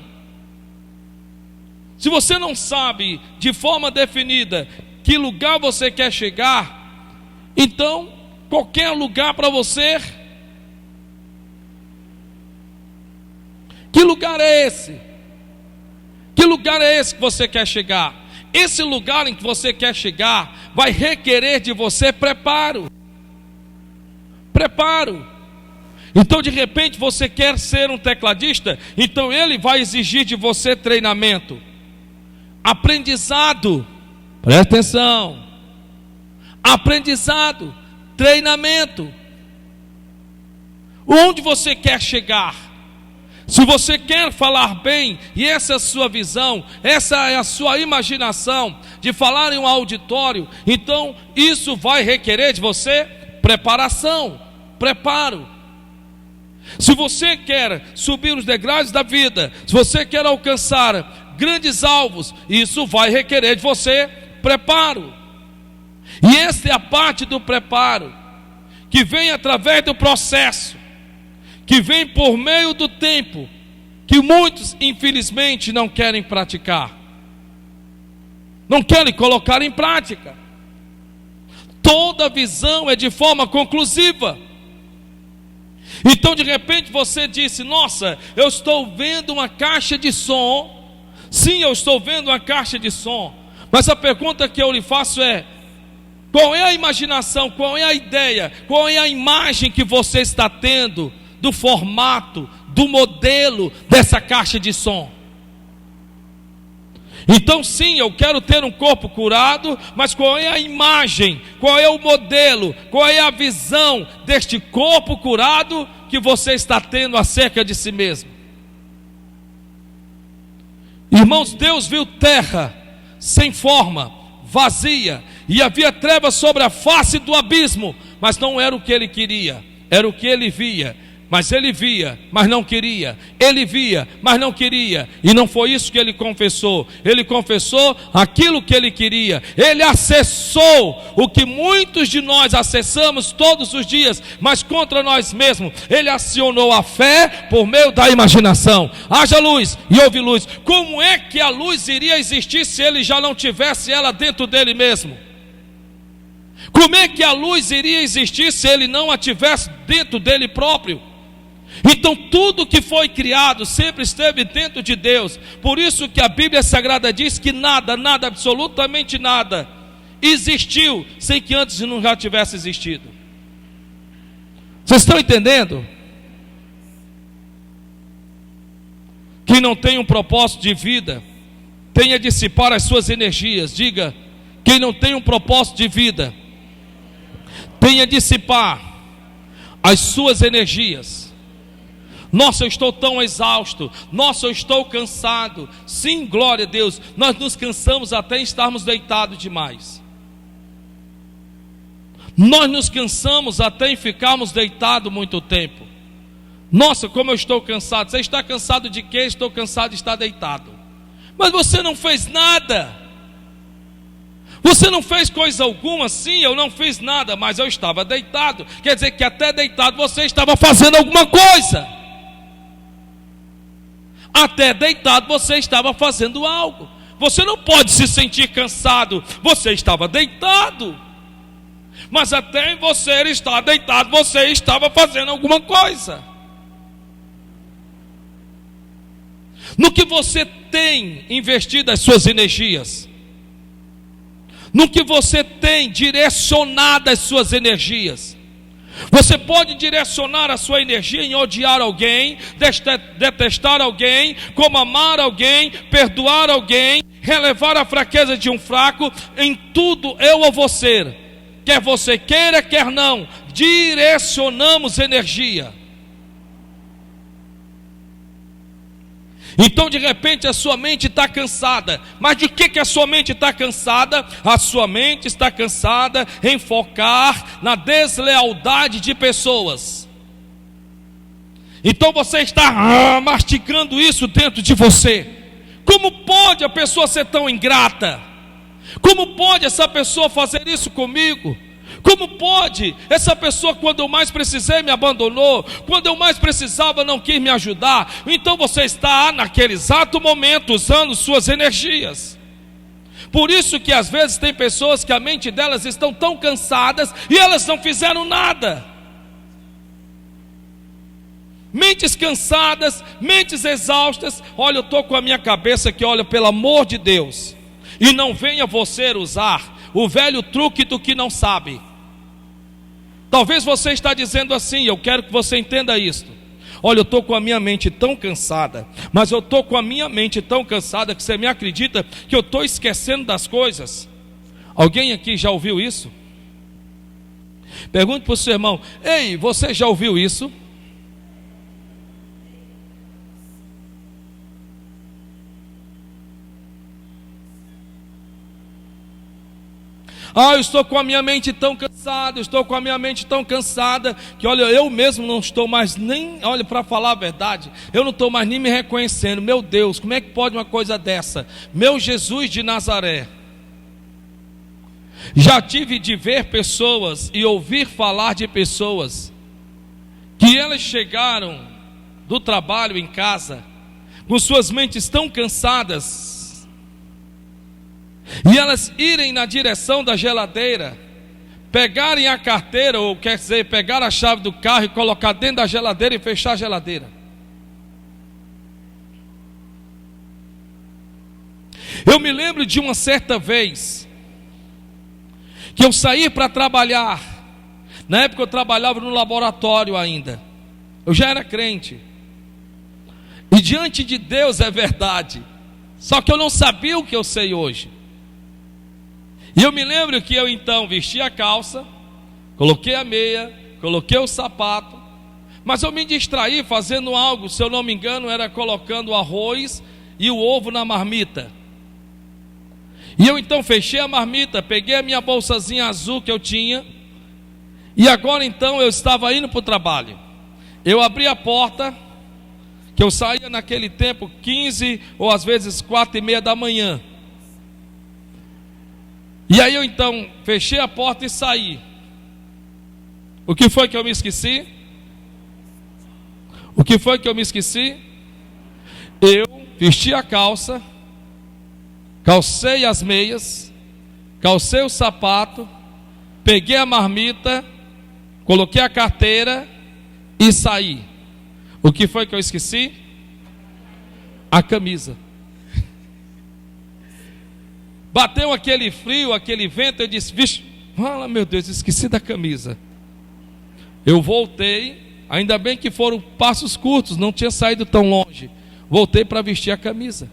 Se você não sabe de forma definida que lugar você quer chegar, então qualquer lugar para você. Que lugar é esse? Que lugar é esse que você quer chegar? Esse lugar em que você quer chegar vai requerer de você preparo. Então, de repente, você quer ser um tecladista, então ele vai exigir de você treinamento, aprendizado. Presta atenção. Aprendizado, treinamento. Onde você quer chegar? Se você quer falar bem, e essa é a sua visão, essa é a sua imaginação de falar em um auditório, então isso vai requerer de você preparação, preparo. Se você quer subir os degraus da vida, se você quer alcançar grandes alvos, isso vai requerer de você preparo. E esta é a parte do preparo, que vem através do processo, que vem por meio do tempo, que muitos infelizmente não querem praticar, não querem colocar em prática. Toda visão é de forma conclusiva. Então, de repente, você disse, nossa, eu estou vendo uma caixa de som. Sim, eu estou vendo uma caixa de som. Mas a pergunta que eu lhe faço é, qual é a imaginação, qual é a ideia, qual é a imagem que você está tendo do formato, do modelo dessa caixa de som? Então sim, eu quero ter um corpo curado, mas qual é a imagem, qual é o modelo, qual é a visão deste corpo curado que você está tendo acerca de si mesmo? Irmãos, Deus viu terra sem forma, vazia, e havia trevas sobre a face do abismo, mas não era o que ele queria, era o que ele via. Mas ele via, mas não queria. Ele via, mas não queria. E não foi isso que ele confessou. Ele confessou aquilo que ele queria. Ele acessou o que muitos de nós acessamos todos os dias, mas contra nós mesmos. Ele acionou a fé por meio da imaginação. Haja luz e houve luz. Como é que a luz iria existir se ele já não tivesse ela dentro dele mesmo? Como é que a luz iria existir se ele não a tivesse dentro dele próprio? Então tudo que foi criado sempre esteve dentro de Deus. Por isso que a Bíblia Sagrada diz que nada, absolutamente nada existiu sem que antes não já tivesse existido. Vocês estão entendendo? Quem não tem um propósito de vida, tenha dissipar as suas energias. Diga, quem não tem um propósito de vida, tenha dissipar as suas energias. Nossa, eu estou tão exausto. Nossa, eu estou cansado. Sim, glória a Deus. Nós nos cansamos até estarmos deitados demais. Nós nos cansamos até em ficarmos deitados muito tempo. Nossa, como eu estou cansado. Você está cansado de quê? Estou cansado de estar deitado. Mas você não fez nada. Você não fez coisa alguma. Sim, eu não fiz nada, mas eu estava deitado. Quer dizer que até deitado você estava fazendo alguma coisa. Até deitado você estava fazendo algo. Você não pode se sentir cansado. Você estava deitado. Mas até em você estar deitado, você estava fazendo alguma coisa. No que você tem investido as suas energias, no que você tem direcionado as suas energias. Você pode direcionar a sua energia em odiar alguém, detestar alguém, como amar alguém, perdoar alguém, relevar a fraqueza de um fraco. Em tudo eu ou você, quer você queira, quer não, direcionamos energia. Então de repente a sua mente está cansada. Mas de que a sua mente está cansada? A sua mente está cansada em focar na deslealdade de pessoas. Então você está mastigando isso dentro de você. Como pode a pessoa ser tão ingrata? Como pode essa pessoa fazer isso comigo? Como pode? Essa pessoa, quando eu mais precisei, me abandonou. Quando eu mais precisava, não quis me ajudar. Então você está naquele exato momento usando suas energias. Por isso que às vezes tem pessoas que a mente delas estão tão cansadas e elas não fizeram nada. Mentes cansadas, mentes exaustas. Olha, eu estou com a minha cabeça aqui, olha, pelo amor de Deus. E não venha você usar o velho truque do que não sabe. Talvez você está dizendo assim, eu quero que você entenda isto. Olha, eu estou com a minha mente tão cansada, mas eu estou com a minha mente tão cansada que você me acredita que eu estou esquecendo das coisas. Alguém aqui já ouviu isso? Pergunte para o seu irmão, ei, você já ouviu isso? Ah, eu estou com a minha mente tão cansada, estou com a minha mente tão cansada, que olha, eu mesmo não estou mais nem, olha, para falar a verdade, eu não estou mais nem me reconhecendo. Meu Deus, como é que pode uma coisa dessa? Meu Jesus de Nazaré. Já tive de ver pessoas e ouvir falar de pessoas que elas chegaram do trabalho em casa com suas mentes tão cansadas, e elas irem na direção da geladeira, pegarem a carteira, ou quer dizer, pegar a chave do carro e colocar dentro da geladeira e fechar a geladeira. Eu me lembro de uma certa vez que eu saí para trabalhar. Na época eu trabalhava no laboratório ainda. Eu já era crente. E diante de Deus é verdade. Só que eu não sabia o que eu sei hoje. E eu me lembro que eu então vesti a calça, coloquei a meia, coloquei o sapato, mas eu me distraí fazendo algo, se eu não me engano, era colocando o arroz e o ovo na marmita. E eu então fechei a marmita, peguei a minha bolsazinha azul que eu tinha, E agora então eu estava indo para o trabalho. Eu abri a porta, que eu saía naquele tempo 15 ou às vezes 4:30 da manhã. E aí eu então fechei a porta e saí. O que foi que eu me esqueci? O que foi que eu me esqueci? Eu vesti a calça, calcei as meias, calcei o sapato, peguei a marmita, coloquei a carteira e saí. O que foi que eu esqueci? A camisa. Bateu aquele frio, aquele vento, eu disse, vixe, fala meu Deus, esqueci da camisa. Eu voltei, ainda bem que foram passos curtos, não tinha saído tão longe. Voltei para vestir a camisa.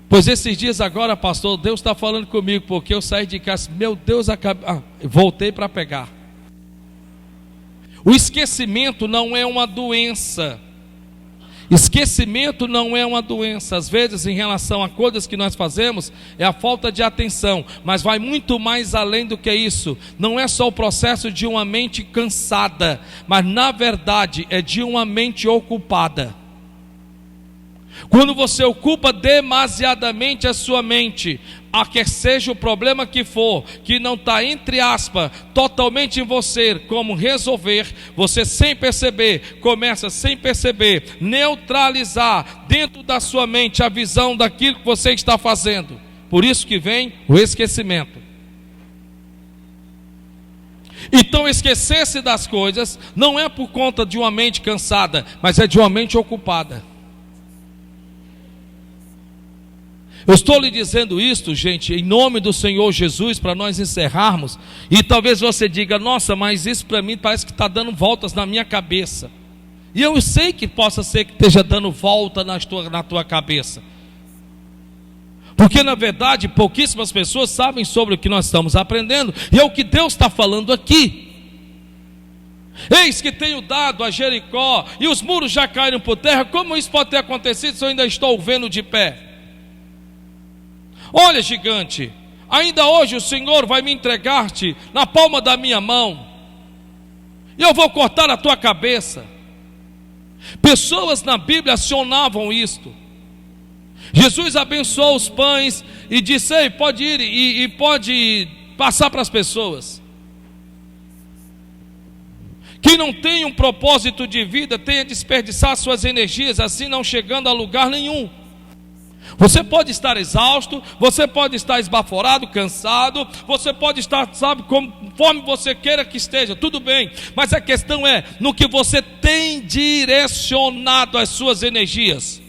Pois esses dias agora, pastor, Deus está falando comigo, porque eu saí de casa, meu Deus, voltei para pegar. O esquecimento não é uma doença. Esquecimento não é uma doença. Às vezes, em relação a coisas que nós fazemos, é a falta de atenção, mas vai muito mais além do que isso. Não é só o processo de uma mente cansada, mas na verdade é de uma mente ocupada. Quando você ocupa demasiadamente a sua mente, a que seja o problema que for, que não está, entre aspas, totalmente em você, como resolver, você sem perceber, começa sem perceber, neutralizar dentro da sua mente a visão daquilo que você está fazendo. Por isso que vem o esquecimento. Então esquecer-se das coisas não é por conta de uma mente cansada, mas é de uma mente ocupada. Eu estou lhe dizendo isto, gente, em nome do Senhor Jesus, para nós encerrarmos. E talvez você diga, nossa, mas isso para mim parece que está dando voltas na minha cabeça. E eu sei que possa ser que esteja dando volta na tua cabeça. Porque na verdade pouquíssimas pessoas sabem sobre o que nós estamos aprendendo. E é o que Deus está falando aqui. Eis que tenho dado a Jericó e os muros já caíram por terra. Como isso pode ter acontecido se eu ainda estou vendo de pé? Olha, gigante, ainda hoje o Senhor vai me entregar-te na palma da minha mão, e eu vou cortar a tua cabeça. Pessoas na Bíblia acionavam isto. Jesus abençoou os pães e disse, ei, pode ir e pode passar para as pessoas. Quem não tem um propósito de vida, tenha desperdiçar suas energias, assim não chegando a lugar nenhum. Você pode estar exausto, você pode estar esbaforado, cansado, você pode estar, sabe, conforme você queira que esteja, tudo bem, mas a questão é no que você tem direcionado as suas energias.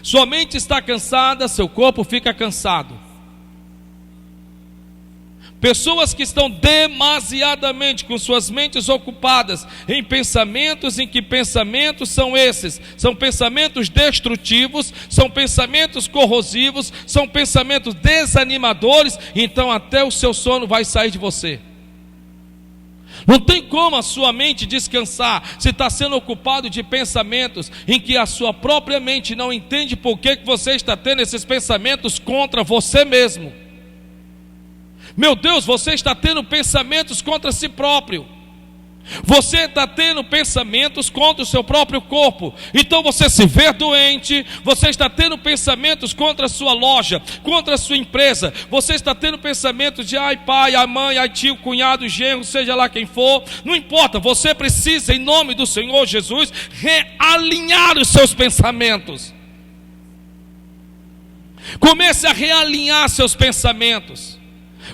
Sua mente está cansada, seu corpo fica cansado. Pessoas que estão demasiadamente com suas mentes ocupadas em pensamentos, em que pensamentos são esses? São pensamentos destrutivos, são pensamentos corrosivos, são pensamentos desanimadores, então até o seu sono vai sair de você. Não tem como a sua mente descansar se está sendo ocupado de pensamentos em que a sua própria mente não entende por que você está tendo esses pensamentos contra você mesmo. Meu Deus, você está tendo pensamentos contra si próprio. Você está tendo pensamentos contra o seu próprio corpo. Então você se vê doente. Você está tendo pensamentos contra a sua loja, contra a sua empresa. Você está tendo pensamentos de ai pai, ai mãe, ai tio, cunhado, genro, seja lá quem for. Não importa, você precisa, em nome do Senhor Jesus, realinhar os seus pensamentos. Comece a realinhar seus pensamentos.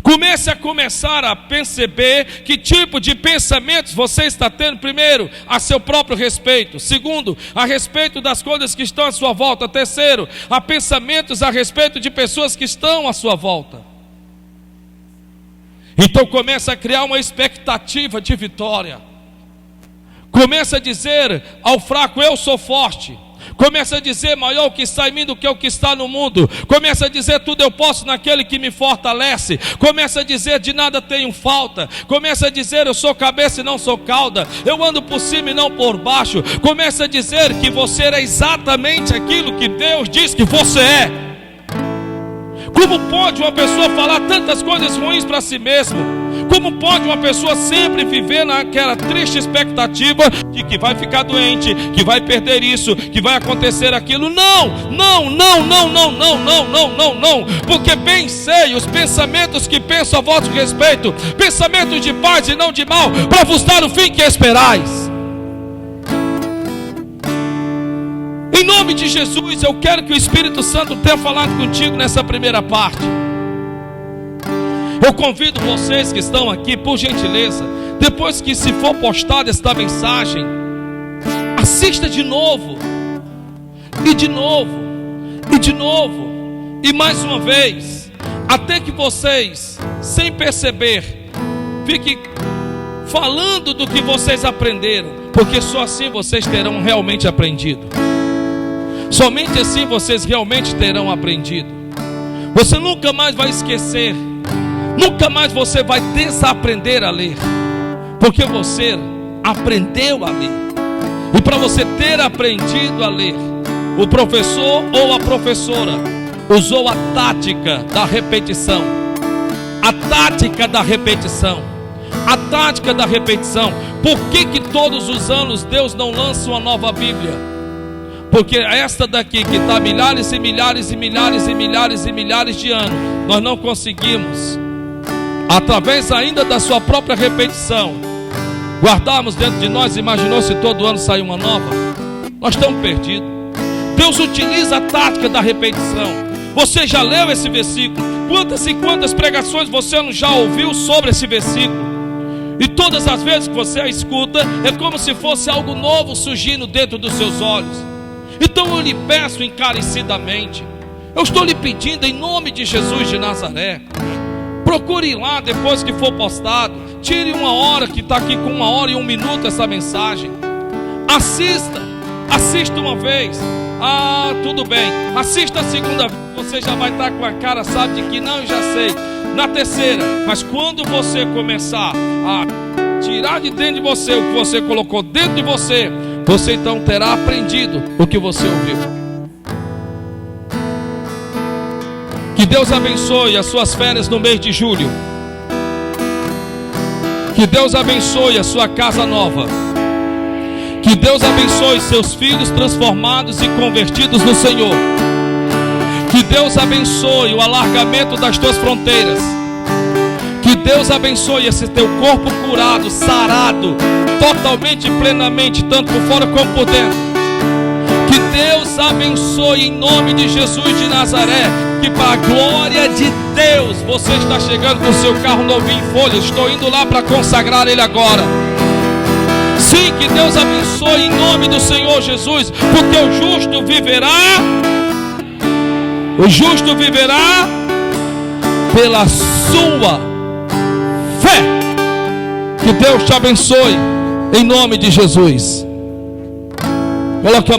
Comece a perceber que tipo de pensamentos você está tendo. Primeiro, a seu próprio respeito. Segundo, a respeito das coisas que estão à sua volta. Terceiro, a pensamentos a respeito de pessoas que estão à sua volta. Então comece a criar uma expectativa de vitória. Comece a dizer ao fraco, eu sou forte. Começa a dizer, maior o que está em mim do que o que está no mundo. Começa a dizer, tudo eu posso naquele que me fortalece. Começa a dizer, de nada tenho falta. Começa a dizer, eu sou cabeça e não sou cauda. Eu ando por cima e não por baixo. Começa a dizer que você é exatamente aquilo que Deus diz que você é. Como pode uma pessoa falar tantas coisas ruins para si mesmo? Como pode uma pessoa sempre viver naquela triste expectativa de que vai ficar doente, que vai perder isso, que vai acontecer aquilo? Não, porque bem sei os pensamentos que penso a vosso respeito, pensamentos de paz e não de mal, para vos dar o fim que esperais. Em nome de Jesus, eu quero que o Espírito Santo tenha falado contigo nessa primeira parte. Eu convido vocês que estão aqui, por gentileza, depois que se for postada esta mensagem, assista de novo, e de novo, e de novo, e mais uma vez, até que vocês, sem perceber, fiquem falando do que vocês aprenderam, porque só assim vocês terão realmente aprendido. Somente assim vocês realmente terão aprendido. Você nunca mais vai esquecer, nunca mais você vai desaprender a ler, porque você aprendeu a ler. E para você ter aprendido a ler, o professor ou a professora usou a tática da repetição. A tática da repetição. A tática da repetição. Por que todos os anos Deus não lança uma nova Bíblia? Porque esta daqui que está milhares e milhares e milhares e milhares e milhares de anos, nós não conseguimos, através ainda da sua própria repetição, guardarmos dentro de nós. Imaginou se todo ano sair uma nova? Nós estamos perdidos. Deus utiliza a tática da repetição. Você já leu esse versículo? Quantas e quantas pregações você não já ouviu sobre esse versículo? E todas as vezes que você a escuta, é como se fosse algo novo surgindo dentro dos seus olhos. Então eu lhe peço encarecidamente, eu estou lhe pedindo em nome de Jesus de Nazaré, procure ir lá depois que for postado, tire uma hora, que está aqui com 1 hora e 1 minuto essa mensagem, assista uma vez, tudo bem, assista a segunda vez, você já vai estar com a cara, sabe, de que não, eu já sei, na terceira, mas quando você começar a tirar de dentro de você o que você colocou dentro de você, você então terá aprendido o que você ouviu. Que Deus abençoe as suas férias no mês de julho. Que Deus abençoe a sua casa nova. Que Deus abençoe seus filhos transformados e convertidos no Senhor. Que Deus abençoe o alargamento das tuas fronteiras. Que Deus abençoe esse teu corpo curado, sarado, totalmente e plenamente, tanto por fora como por dentro. Que Deus abençoe em nome de Jesus de Nazaré. Que para a glória de Deus, você está chegando com o seu carro novinho em folha. Estou indo lá para consagrar ele agora. Sim, que Deus abençoe em nome do Senhor Jesus, porque o justo viverá pela sua fé. Que Deus te abençoe em nome de Jesus. Coloque a mão.